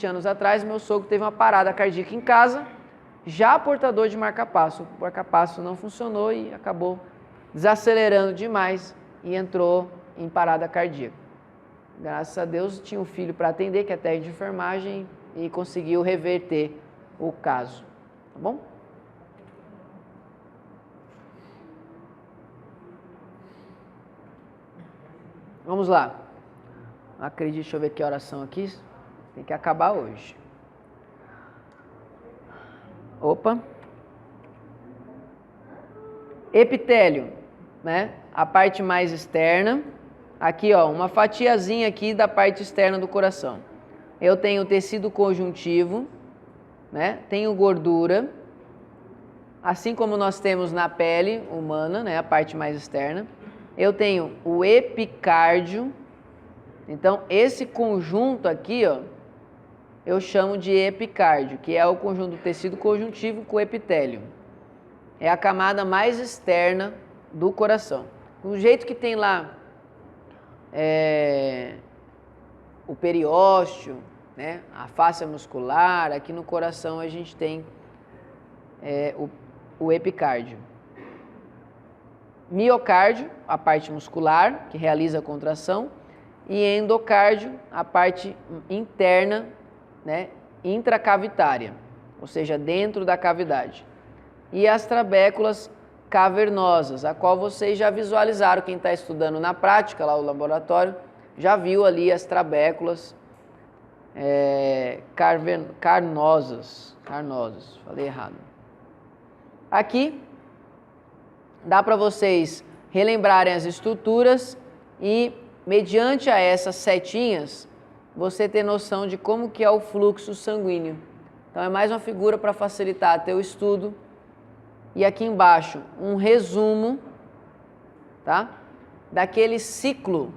anos atrás, meu sogro teve uma parada cardíaca em casa, já portador de marca-passo. O marca-passo não funcionou e acabou desacelerando demais e entrou em parada cardíaca. Graças a Deus, tinha um filho para atender, que é técnico de enfermagem, e conseguiu reverter o caso. Tá bom? Vamos lá. Acredito, deixa eu ver que oração aqui. Tem que acabar hoje. Opa. Epitélio, né? A parte mais externa. Aqui, ó, uma fatiazinha aqui da parte externa do coração. Eu tenho tecido conjuntivo, né? Tenho gordura. Assim como nós temos na pele humana, né? A parte mais externa. Eu tenho o epicárdio. Então, esse conjunto aqui, ó, eu chamo de epicárdio, que é o conjunto do tecido conjuntivo com o epitélio. É a camada mais externa do coração. Do jeito que tem lá o periósteo, né, a fáscia muscular, aqui no coração a gente tem o epicárdio. Miocárdio, a parte muscular, que realiza a contração, e endocárdio, a parte interna, né, intracavitária, ou seja, dentro da cavidade. E as trabéculas cavernosas, a qual vocês já visualizaram, quem está estudando na prática, lá o laboratório, já viu ali as trabéculas carnosas, falei errado. Aqui, dá para vocês relembrarem as estruturas e, mediante a essas setinhas, você ter noção de como que é o fluxo sanguíneo. Então, é mais uma figura para facilitar teu estudo. E aqui embaixo, um resumo, tá? Daquele ciclo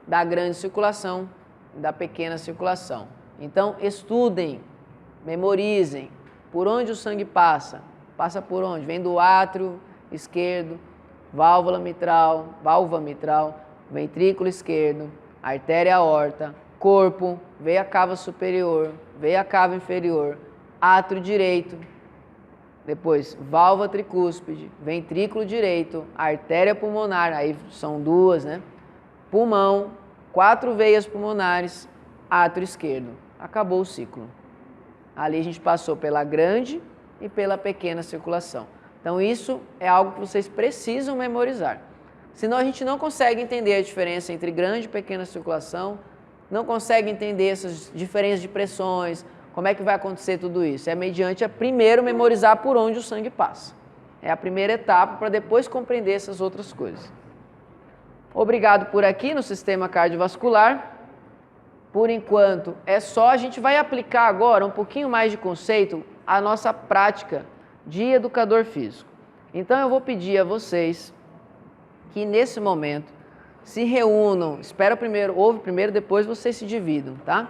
da grande circulação e da pequena circulação. Então, estudem, memorizem por onde o sangue passa. Passa por onde? Vem do átrio esquerdo, válvula mitral, ventrículo esquerdo, artéria aorta, corpo, veia cava superior, veia cava inferior, átrio direito, depois válvula tricúspide, ventrículo direito, artéria pulmonar, aí são duas, né? Pulmão, 4 veias pulmonares, átrio esquerdo. Acabou o ciclo. Ali a gente passou pela grande e pela pequena circulação. Então isso é algo que vocês precisam memorizar. Senão a gente não consegue entender a diferença entre grande e pequena circulação, não consegue entender essas diferenças de pressões, como é que vai acontecer tudo isso. É mediante primeiro memorizar por onde o sangue passa. É a primeira etapa para depois compreender essas outras coisas. Obrigado por aqui no sistema cardiovascular. Por enquanto é só, a gente vai aplicar agora um pouquinho mais de conceito à nossa prática de educador físico. Então eu vou pedir a vocês que nesse momento se reúnam, ouve primeiro, depois vocês se dividam, tá?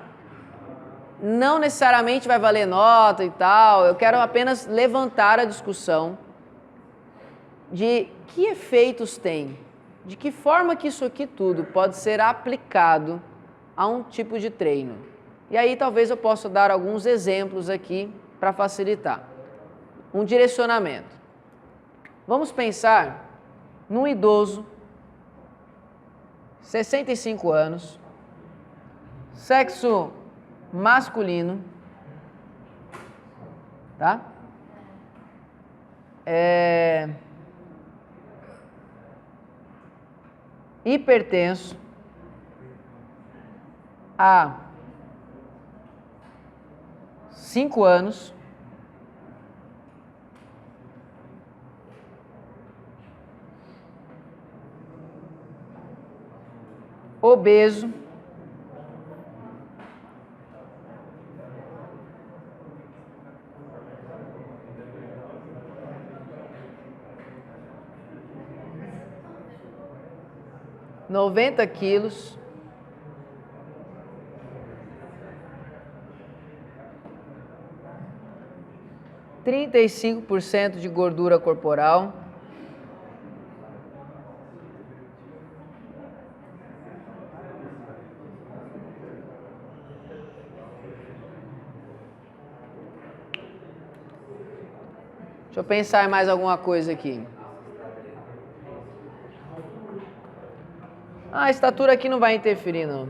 Não necessariamente vai valer nota e tal, eu quero apenas levantar a discussão de que efeitos tem, de que forma que isso aqui tudo pode ser aplicado a um tipo de treino. E aí talvez eu possa dar alguns exemplos aqui para facilitar. Um direcionamento. Vamos pensar num idoso, 65 anos, sexo masculino, tá? Hipertenso, há 5 anos, obeso, noventa quilos, trinta e 35% de gordura corporal, deixa eu pensar em mais alguma coisa aqui. A estatura aqui não vai interferir, não.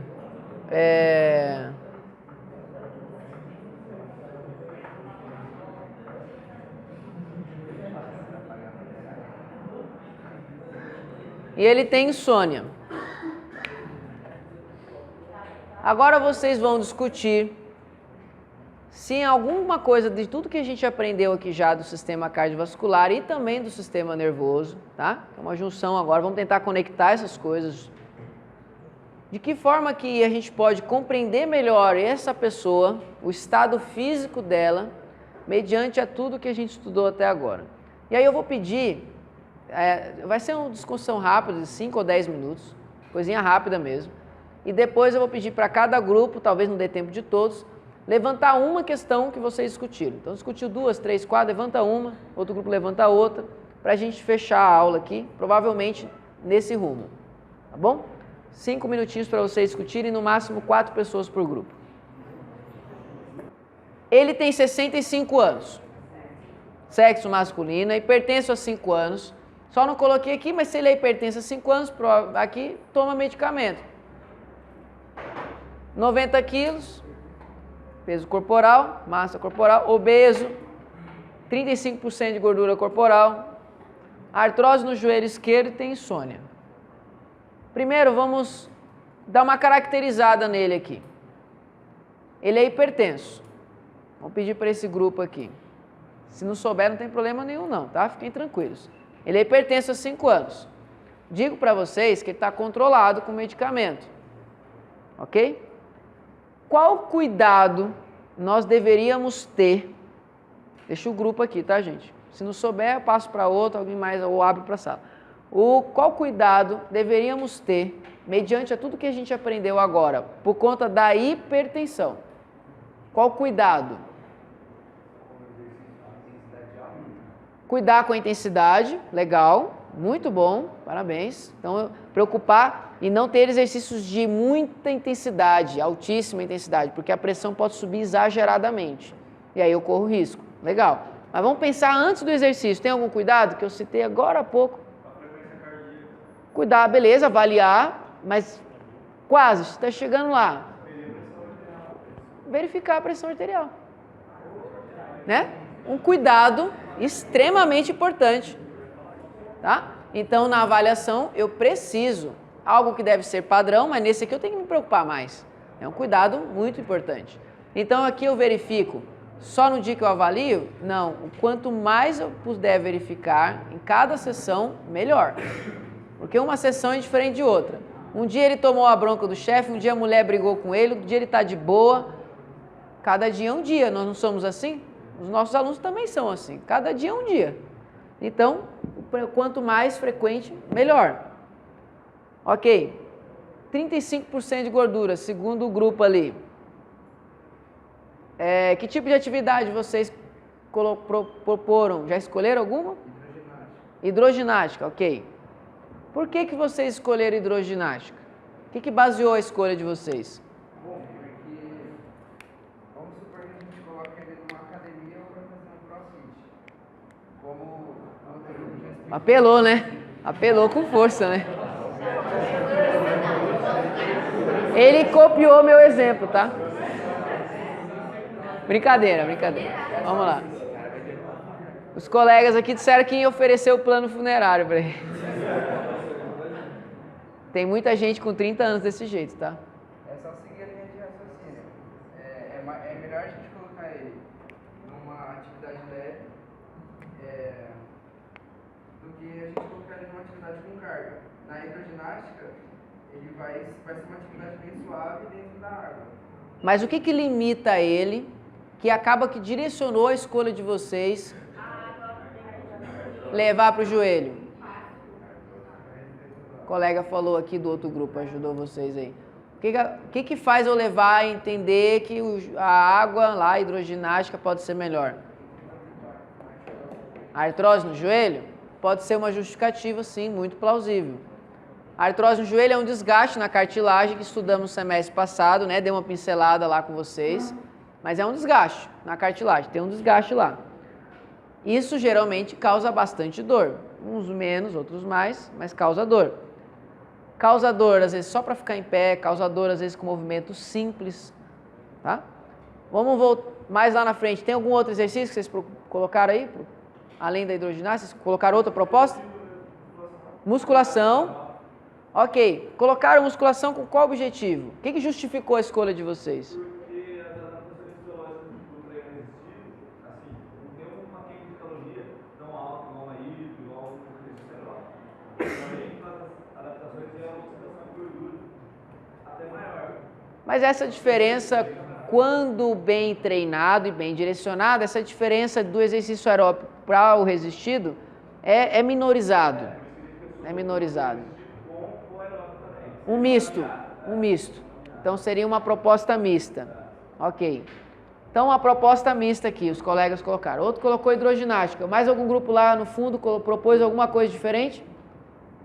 E ele tem insônia. Agora vocês vão discutir se em alguma coisa de tudo que a gente aprendeu aqui já do sistema cardiovascular e também do sistema nervoso, tá? É uma junção agora, vamos tentar conectar essas coisas. De que forma que a gente pode compreender melhor essa pessoa, o estado físico dela, mediante a tudo que a gente estudou até agora. E aí eu vou pedir, vai ser uma discussão rápida, de 5 ou 10 minutos, coisinha rápida mesmo. E depois eu vou pedir para cada grupo, talvez não dê tempo de todos, levantar uma questão que vocês discutiram. Então discutiu 2, 3, 4, levanta uma, outro grupo levanta outra, para a gente fechar a aula aqui, provavelmente nesse rumo, tá bom? 5 minutinhos para vocês discutirem, no máximo 4 pessoas por grupo. Ele tem 65 anos, sexo masculino, hipertenso há 5 anos. Só não coloquei aqui, mas se ele é hipertenso há 5 anos, aqui toma medicamento. 90 quilos, peso corporal, massa corporal, obeso, 35% de gordura corporal, artrose no joelho esquerdo e tem insônia. Primeiro, vamos dar uma caracterizada nele aqui. Ele é hipertenso. Vamos pedir para esse grupo aqui. Se não souber, não tem problema nenhum não, tá? Fiquem tranquilos. Ele é hipertenso há 5 anos. Digo para vocês que ele está controlado com medicamento. Ok? Qual cuidado nós deveríamos ter? Deixa o grupo aqui, tá, gente? Se não souber, eu passo para outro, alguém mais, ou abro para a sala. Qual cuidado deveríamos ter, mediante a tudo que a gente aprendeu agora, por conta da hipertensão? Qual cuidado? Cuidar com a intensidade, legal, muito bom, parabéns. Então, preocupar e não ter exercícios de muita intensidade, altíssima intensidade, porque a pressão pode subir exageradamente. E aí eu corro risco, legal. Mas vamos pensar antes do exercício, tem algum cuidado que eu citei agora há pouco? Cuidar, beleza, avaliar, mas quase, está chegando lá. Verificar a pressão arterial. Né? Um cuidado extremamente importante. Tá? Então, na avaliação, eu preciso, algo que deve ser padrão, mas nesse aqui eu tenho que me preocupar mais. É um cuidado muito importante. Então, aqui eu verifico, só no dia que eu avalio? Não, quanto mais eu puder verificar em cada sessão, melhor. Porque uma sessão é diferente de outra. Um dia ele tomou a bronca do chefe, um dia a mulher brigou com ele, outro dia ele está de boa. Cada dia é um dia, nós não somos assim? Os nossos alunos também são assim, cada dia é um dia. Então, quanto mais frequente, melhor. Ok, 35% de gordura, segundo o grupo ali. Que tipo de atividade vocês proporam? Já escolheram alguma? Hidroginástica, ok. Por que vocês escolheram hidroginástica? O que baseou a escolha de vocês? Bom, porque vamos supor que a gente coloca ele numa academia ou vai fazer um crossfit. Como o Rodrigo já explicou. Apelou, né? Apelou com força, né? Ele copiou meu exemplo, tá? Brincadeira, brincadeira. Vamos lá. Os colegas aqui disseram que ia oferecer o plano funerário para ele. Tem muita gente com 30 anos desse jeito, tá? É só seguir a linha de raciocínio. É melhor a gente colocar ele numa atividade leve do que a gente colocar ele numa atividade com carga. Na hidroginástica, ele vai ser uma atividade bem suave dentro da água. Mas o que limita ele, que acaba que direcionou a escolha de vocês levar para o joelho? O colega falou aqui do outro grupo, ajudou vocês aí. O que faz eu levar a entender que a água lá, a hidroginástica, pode ser melhor? A artrose no joelho? Pode ser uma justificativa, sim, muito plausível. A artrose no joelho é um desgaste na cartilagem que estudamos no semestre passado, né? Dei uma pincelada lá com vocês. Mas é um desgaste na cartilagem, tem um desgaste lá. Isso geralmente causa bastante dor. Uns menos, outros mais, mas causa dor. Causa dor, às vezes, só para ficar em pé, causa dor, às vezes, com movimentos simples, tá? Vamos voltar mais lá na frente. Tem algum outro exercício que vocês colocaram aí? Além da hidroginástica, vocês colocaram outra proposta? Musculação. Ok. Colocaram musculação com qual objetivo? O que justificou a escolha de vocês? Porque as adaptações fisiológicas do treino resistido, assim, não tem uma queima de caloria tão alta igual uma hipo, igual um exercício aeróbico. Também faz as adaptações e a oxidação de gordura até maior. Mas essa diferença, quando bem treinado e bem direcionado, essa diferença do exercício aeróbico para o resistido é minorizado. É minorizado. Um misto. Então seria uma proposta mista. Ok. Então a proposta mista aqui, os colegas colocaram. Outro colocou hidroginástica. Mais algum grupo lá no fundo propôs alguma coisa diferente?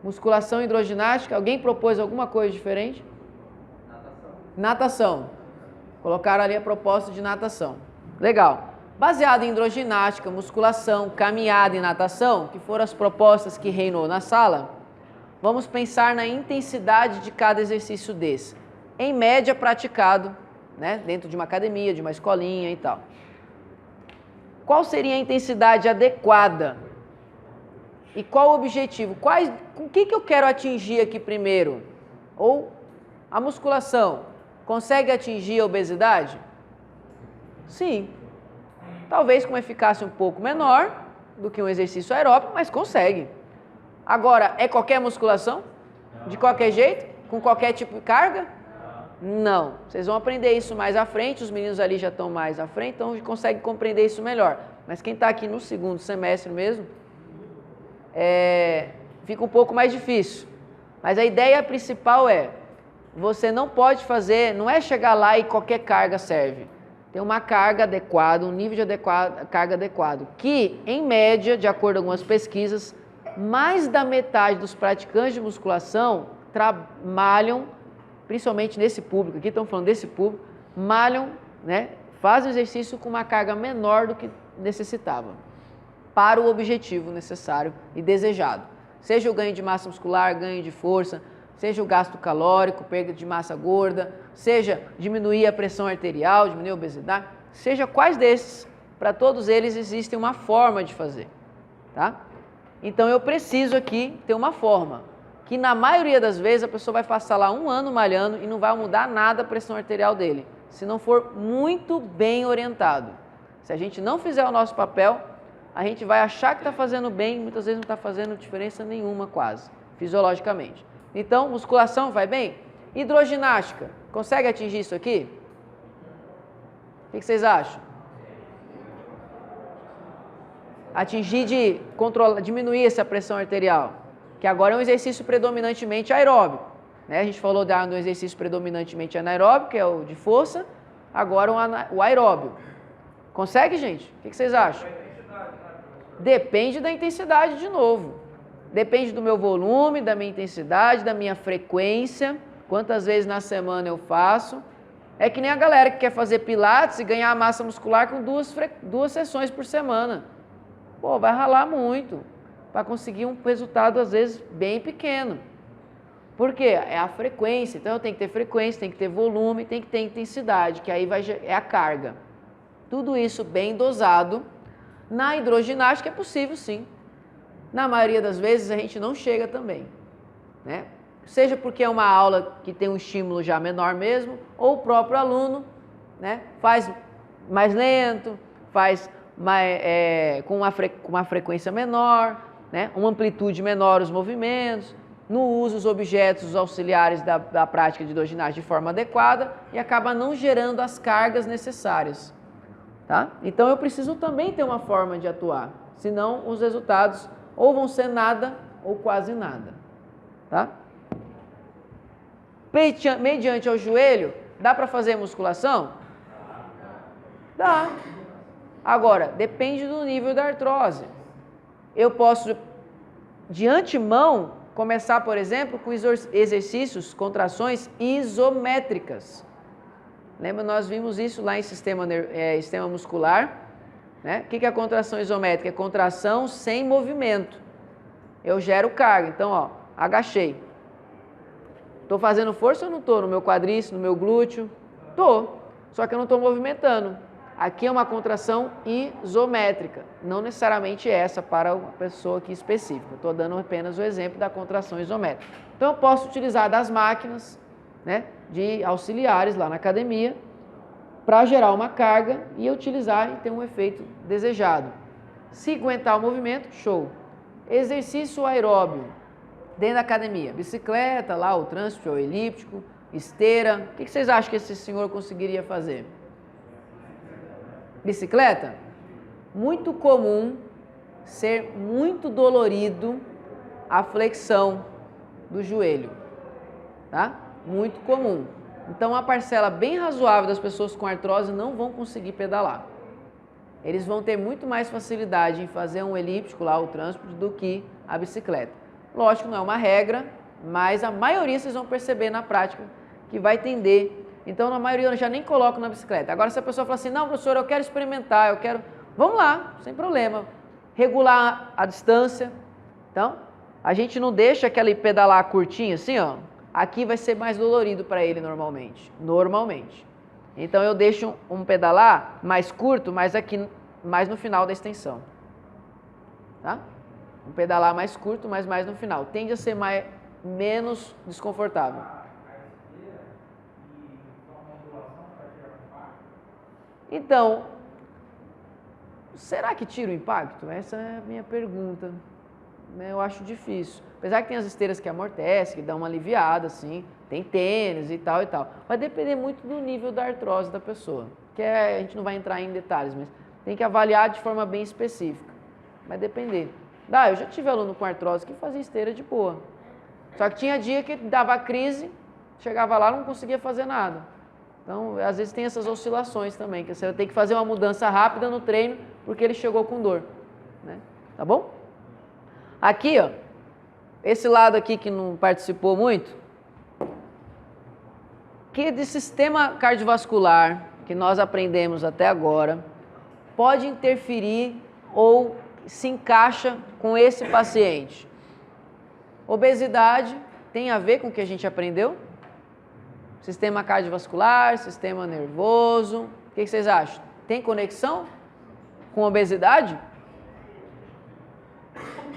Musculação e hidroginástica. Alguém propôs alguma coisa diferente? Natação. Colocaram ali a proposta de natação. Legal. Baseado em hidroginástica, musculação, caminhada e natação, que foram as propostas que reinou na sala, vamos pensar na intensidade de cada exercício desse. Em média praticado, né, dentro de uma academia, de uma escolinha e tal. Qual seria a intensidade adequada? E qual o objetivo? O que eu quero atingir aqui primeiro? Ou a musculação consegue atingir a obesidade? Sim. Talvez com eficácia um pouco menor do que um exercício aeróbico, mas consegue. Agora, é qualquer musculação? De qualquer jeito? Com qualquer tipo de carga? Não. Vocês vão aprender isso mais à frente, os meninos ali já estão mais à frente, então conseguem compreender isso melhor. Mas quem está aqui no segundo semestre mesmo, fica um pouco mais difícil. Mas a ideia principal você não pode fazer, não é chegar lá e qualquer carga serve. Tem uma carga adequada, um nível de carga adequado, que, em média, de acordo com algumas pesquisas, mais da metade dos praticantes de musculação malham, principalmente nesse público, aqui estamos falando desse público, malham, né, fazem exercício com uma carga menor do que necessitava, para o objetivo necessário e desejado. Seja o ganho de massa muscular, ganho de força, seja o gasto calórico, perda de massa gorda, seja diminuir a pressão arterial, diminuir a obesidade, seja quais desses, para todos eles existe uma forma de fazer, tá? Então eu preciso aqui ter uma forma, que na maioria das vezes a pessoa vai passar lá 1 ano malhando e não vai mudar nada a pressão arterial dele, se não for muito bem orientado. Se a gente não fizer o nosso papel, a gente vai achar que está fazendo bem, muitas vezes não está fazendo diferença nenhuma quase, fisiologicamente. Então, musculação vai bem? Hidroginástica, consegue atingir isso aqui? O que vocês acham? Atingir de diminuir essa pressão arterial, que agora é um exercício predominantemente aeróbico, né? A gente falou do exercício predominantemente anaeróbico, que é o de força, agora o aeróbio. Consegue, gente? O que vocês acham? Depende da intensidade de novo. Depende do meu volume, da minha intensidade, da minha frequência, quantas vezes na semana eu faço. É que nem a galera que quer fazer pilates e ganhar massa muscular com duas sessões por semana. Pô, vai ralar muito para conseguir um resultado, às vezes, bem pequeno. Por quê? É a frequência. Então, eu tenho que ter frequência, tem que ter volume, tem que ter intensidade, que aí é a carga. Tudo isso bem dosado. Na hidroginástica é possível, sim. Na maioria das vezes, a gente não chega também, né? Seja porque é uma aula que tem um estímulo já menor mesmo, ou o próprio aluno, né, faz mais lento, faz mais, com uma frequência menor, né, uma amplitude menor os movimentos, não usa os objetos os auxiliares da prática de hidroginástica de forma adequada e acaba não gerando as cargas necessárias. Tá? Então eu preciso também ter uma forma de atuar, senão os resultados ou vão ser nada ou quase nada. Tá? Mediante ao joelho, dá para fazer musculação? Dá. Agora, depende do nível da artrose. Eu posso, de antemão, começar, por exemplo, com exercícios, contrações isométricas. Lembra, nós vimos isso lá em sistema muscular, né? O que é a contração isométrica? É contração sem movimento. Eu gero carga. Então, ó, agachei. Estou fazendo força ou não estou? No meu quadríceps, no meu glúteo? Estou. Só que eu não estou movimentando. Aqui é uma contração isométrica. Não necessariamente essa para uma pessoa aqui específica. Estou dando apenas o exemplo da contração isométrica. Então eu posso utilizar das máquinas, né, de auxiliares lá na academia para gerar uma carga e utilizar e ter um efeito desejado. Se aguentar o movimento, show. Exercício aeróbio dentro da academia. Bicicleta, lá o transfer, o elíptico, esteira. O que vocês acham que esse senhor conseguiria fazer? Bicicleta? Muito comum ser muito dolorido a flexão do joelho, tá? Muito comum. Então, uma parcela bem razoável das pessoas com artrose não vão conseguir pedalar. Eles vão ter muito mais facilidade em fazer um elíptico lá, o transporte, do que a bicicleta. Lógico, não é uma regra, mas a maioria vocês vão perceber na prática que vai tender. Então, na maioria eu já nem coloco na bicicleta. Agora, se a pessoa fala assim, não, professor, eu quero experimentar, eu quero... Vamos lá, sem problema. Regular a distância. Então, a gente não deixa aquele pedalar curtinho assim, ó. Aqui vai ser mais dolorido para ele normalmente. Então, eu deixo um pedalar mais curto, mas aqui, mais no final da extensão. Tá? Um pedalar mais curto, mas mais no final. Tende a ser menos desconfortável. Então, será que tira o impacto? Essa é a minha pergunta. Eu acho difícil. Apesar que tem as esteiras que amortecem, que dão uma aliviada, assim, tem tênis e tal e tal. Vai depender muito do nível da artrose da pessoa. A gente não vai entrar em detalhes, mas tem que avaliar de forma bem específica. Vai depender. Eu já tive aluno com artrose que fazia esteira de boa. Só que tinha dia que dava crise, chegava lá e não conseguia fazer nada. Então, às vezes tem essas oscilações também, que você tem que fazer uma mudança rápida no treino, porque ele chegou com dor. Né? Tá bom? Aqui, ó, esse lado aqui que não participou muito, que de sistema cardiovascular que nós aprendemos até agora, pode interferir ou se encaixa com esse paciente. Obesidade tem a ver com o que a gente aprendeu? Sistema cardiovascular, sistema nervoso, o que vocês acham? Tem conexão com obesidade?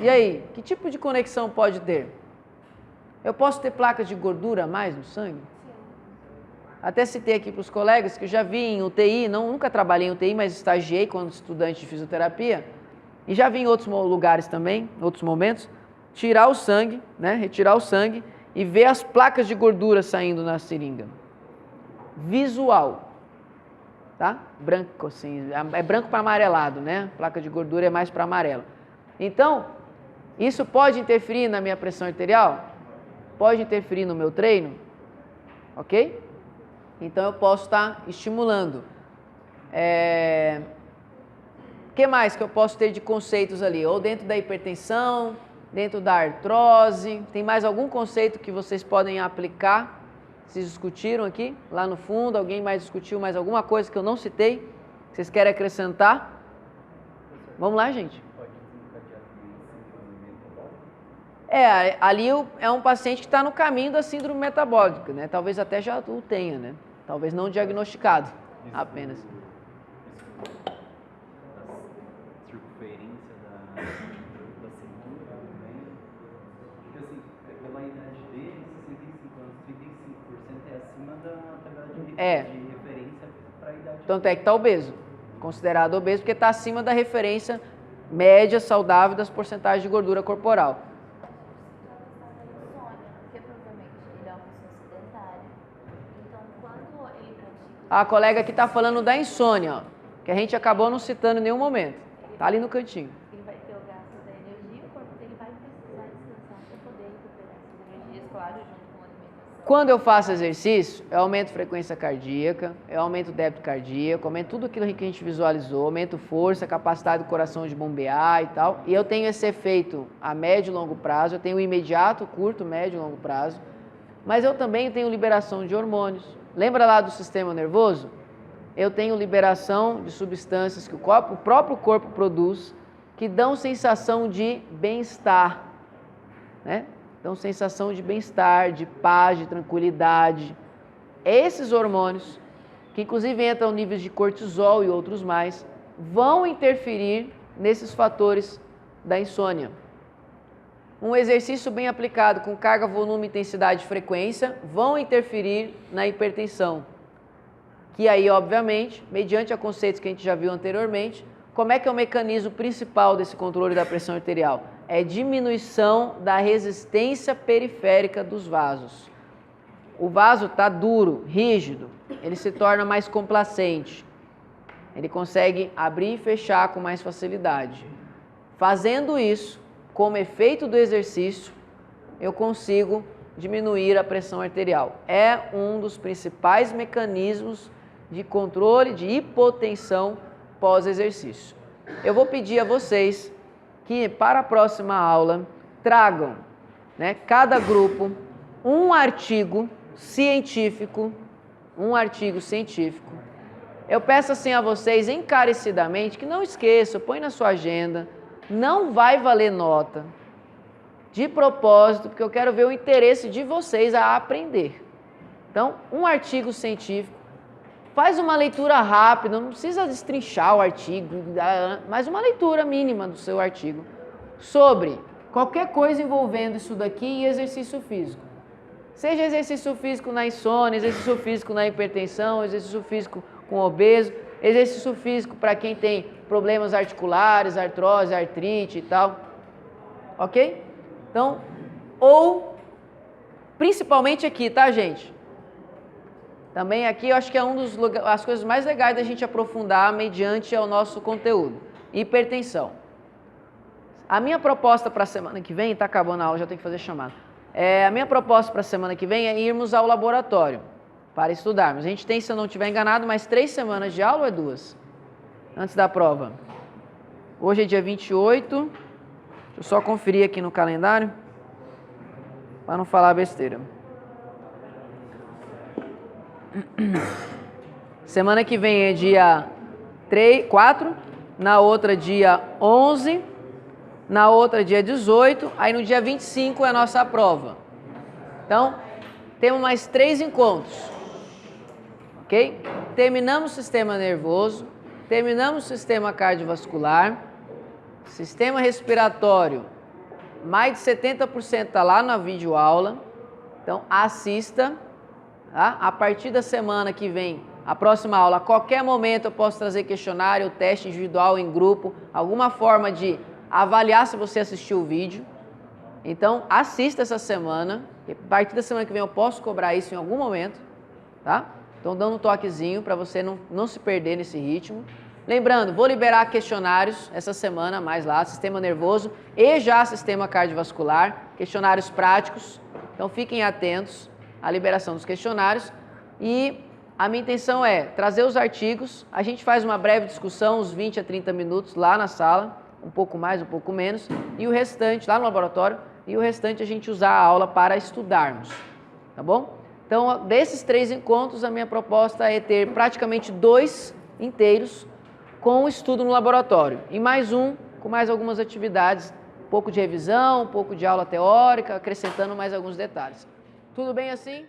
E aí, que tipo de conexão pode ter? Eu posso ter placas de gordura a mais no sangue? Até citei aqui para os colegas que eu já vi em UTI, nunca trabalhei em UTI, mas estagiei quando estudante de fisioterapia, e já vi em outros lugares também, em outros momentos, tirar o sangue, né, retirar o sangue e ver as placas de gordura saindo na seringa. Visual, tá? Branco assim, é branco para amarelado, né? Placa de gordura é mais para amarelo. Então, isso pode interferir na minha pressão arterial? Pode interferir no meu treino? Ok? Então, eu posso estar estimulando. O que mais que eu posso ter de conceitos ali? Ou dentro da hipertensão, dentro da artrose? Tem mais algum conceito que vocês podem aplicar? Vocês discutiram aqui, lá no fundo? Alguém mais discutiu mais alguma coisa que eu não citei? Que vocês querem acrescentar? Vamos lá, gente. Ali é um paciente que está no caminho da síndrome metabólica, né? Talvez até já o tenha, né? Talvez não diagnosticado apenas. Circunferência da cintura também. Porque assim, pela idade dele, 65 anos, 35% é acima da tabela de referência para a idade. Tanto é que está obeso. Considerado obeso porque está acima da referência média saudável das porcentagens de gordura corporal. A colega aqui está falando da insônia, ó, que a gente acabou não citando em nenhum momento. Está ali no cantinho. Ele vai ter o gasto da energia, o corpo dele vai precisar descansar para poder recuperar essas energias, claro, junto com a alimentação. Quando eu faço exercício, eu aumento a frequência cardíaca, eu aumento o débito cardíaco, aumento tudo aquilo que a gente visualizou, aumento força, capacidade do coração de bombear e tal. E eu tenho esse efeito a médio e longo prazo, eu tenho o imediato, curto, médio e longo prazo. Mas eu também tenho liberação de hormônios. Lembra lá do sistema nervoso? Eu tenho liberação de substâncias que o próprio corpo produz, que dão sensação de bem-estar, né? Dão sensação de bem-estar, de paz, de tranquilidade. Esses hormônios, que inclusive entram níveis de cortisol e outros mais, vão interferir nesses fatores da insônia. Um exercício bem aplicado com carga, volume, intensidade e frequência vão interferir na hipertensão. Que aí, obviamente, mediante a conceitos que a gente já viu anteriormente, como é que é o mecanismo principal desse controle da pressão arterial? É diminuição da resistência periférica dos vasos. O vaso está duro, rígido, ele se torna mais complacente. Ele consegue abrir e fechar com mais facilidade. Fazendo isso, como efeito do exercício, eu consigo diminuir a pressão arterial. É um dos principais mecanismos de controle de hipotensão pós-exercício. Eu vou pedir a vocês que, para a próxima aula, tragam, né, cada grupo, um artigo científico. Eu peço assim a vocês encarecidamente que não esqueçam, põe na sua agenda. Não vai valer nota, de propósito, porque eu quero ver o interesse de vocês a aprender. Então, um artigo científico, faz uma leitura rápida, não precisa destrinchar o artigo, mas uma leitura mínima do seu artigo, sobre qualquer coisa envolvendo isso daqui e exercício físico. Seja exercício físico na insônia, exercício físico na hipertensão, exercício físico com obeso, exercício físico para quem tem problemas articulares, artrose, artrite e tal, ok? Então, ou, principalmente aqui, tá, gente? Também aqui eu acho que é as coisas mais legais da gente aprofundar mediante ao nosso conteúdo, hipertensão. A minha proposta para a semana que vem, tá acabando a aula, já tenho que fazer chamada. A minha proposta para a semana que vem é irmos ao laboratório para estudarmos. A gente tem, se eu não estiver enganado, mais 3 semanas de aula ou é 2? Antes da prova. Hoje é dia 28. Deixa eu só conferir aqui no calendário, para não falar besteira. Semana que vem é dia 4, na outra dia 11, na outra dia 18, aí no dia 25 é a nossa prova. Então, temos mais 3 encontros. Ok? Terminamos o sistema nervoso, terminamos o sistema cardiovascular, sistema respiratório, mais de 70% está lá na videoaula, então assista, tá? A partir da semana que vem, a próxima aula, a qualquer momento eu posso trazer questionário, teste individual em grupo, alguma forma de avaliar se você assistiu o vídeo. Então assista essa semana, e a partir da semana que vem eu posso cobrar isso em algum momento, tá? Então dando um toquezinho para você não se perder nesse ritmo. Lembrando, vou liberar questionários essa semana, mais lá, sistema nervoso e já sistema cardiovascular, questionários práticos. Então fiquem atentos à liberação dos questionários. E a minha intenção é trazer os artigos, a gente faz uma breve discussão, uns 20 a 30 minutos lá na sala, um pouco mais, um pouco menos, e o restante, lá no laboratório, e o restante a gente usar a aula para estudarmos, tá bom? Então, desses 3 encontros, a minha proposta é ter praticamente 2 inteiros com o estudo no laboratório, e mais um com mais algumas atividades, um pouco de revisão, um pouco de aula teórica, acrescentando mais alguns detalhes. Tudo bem assim?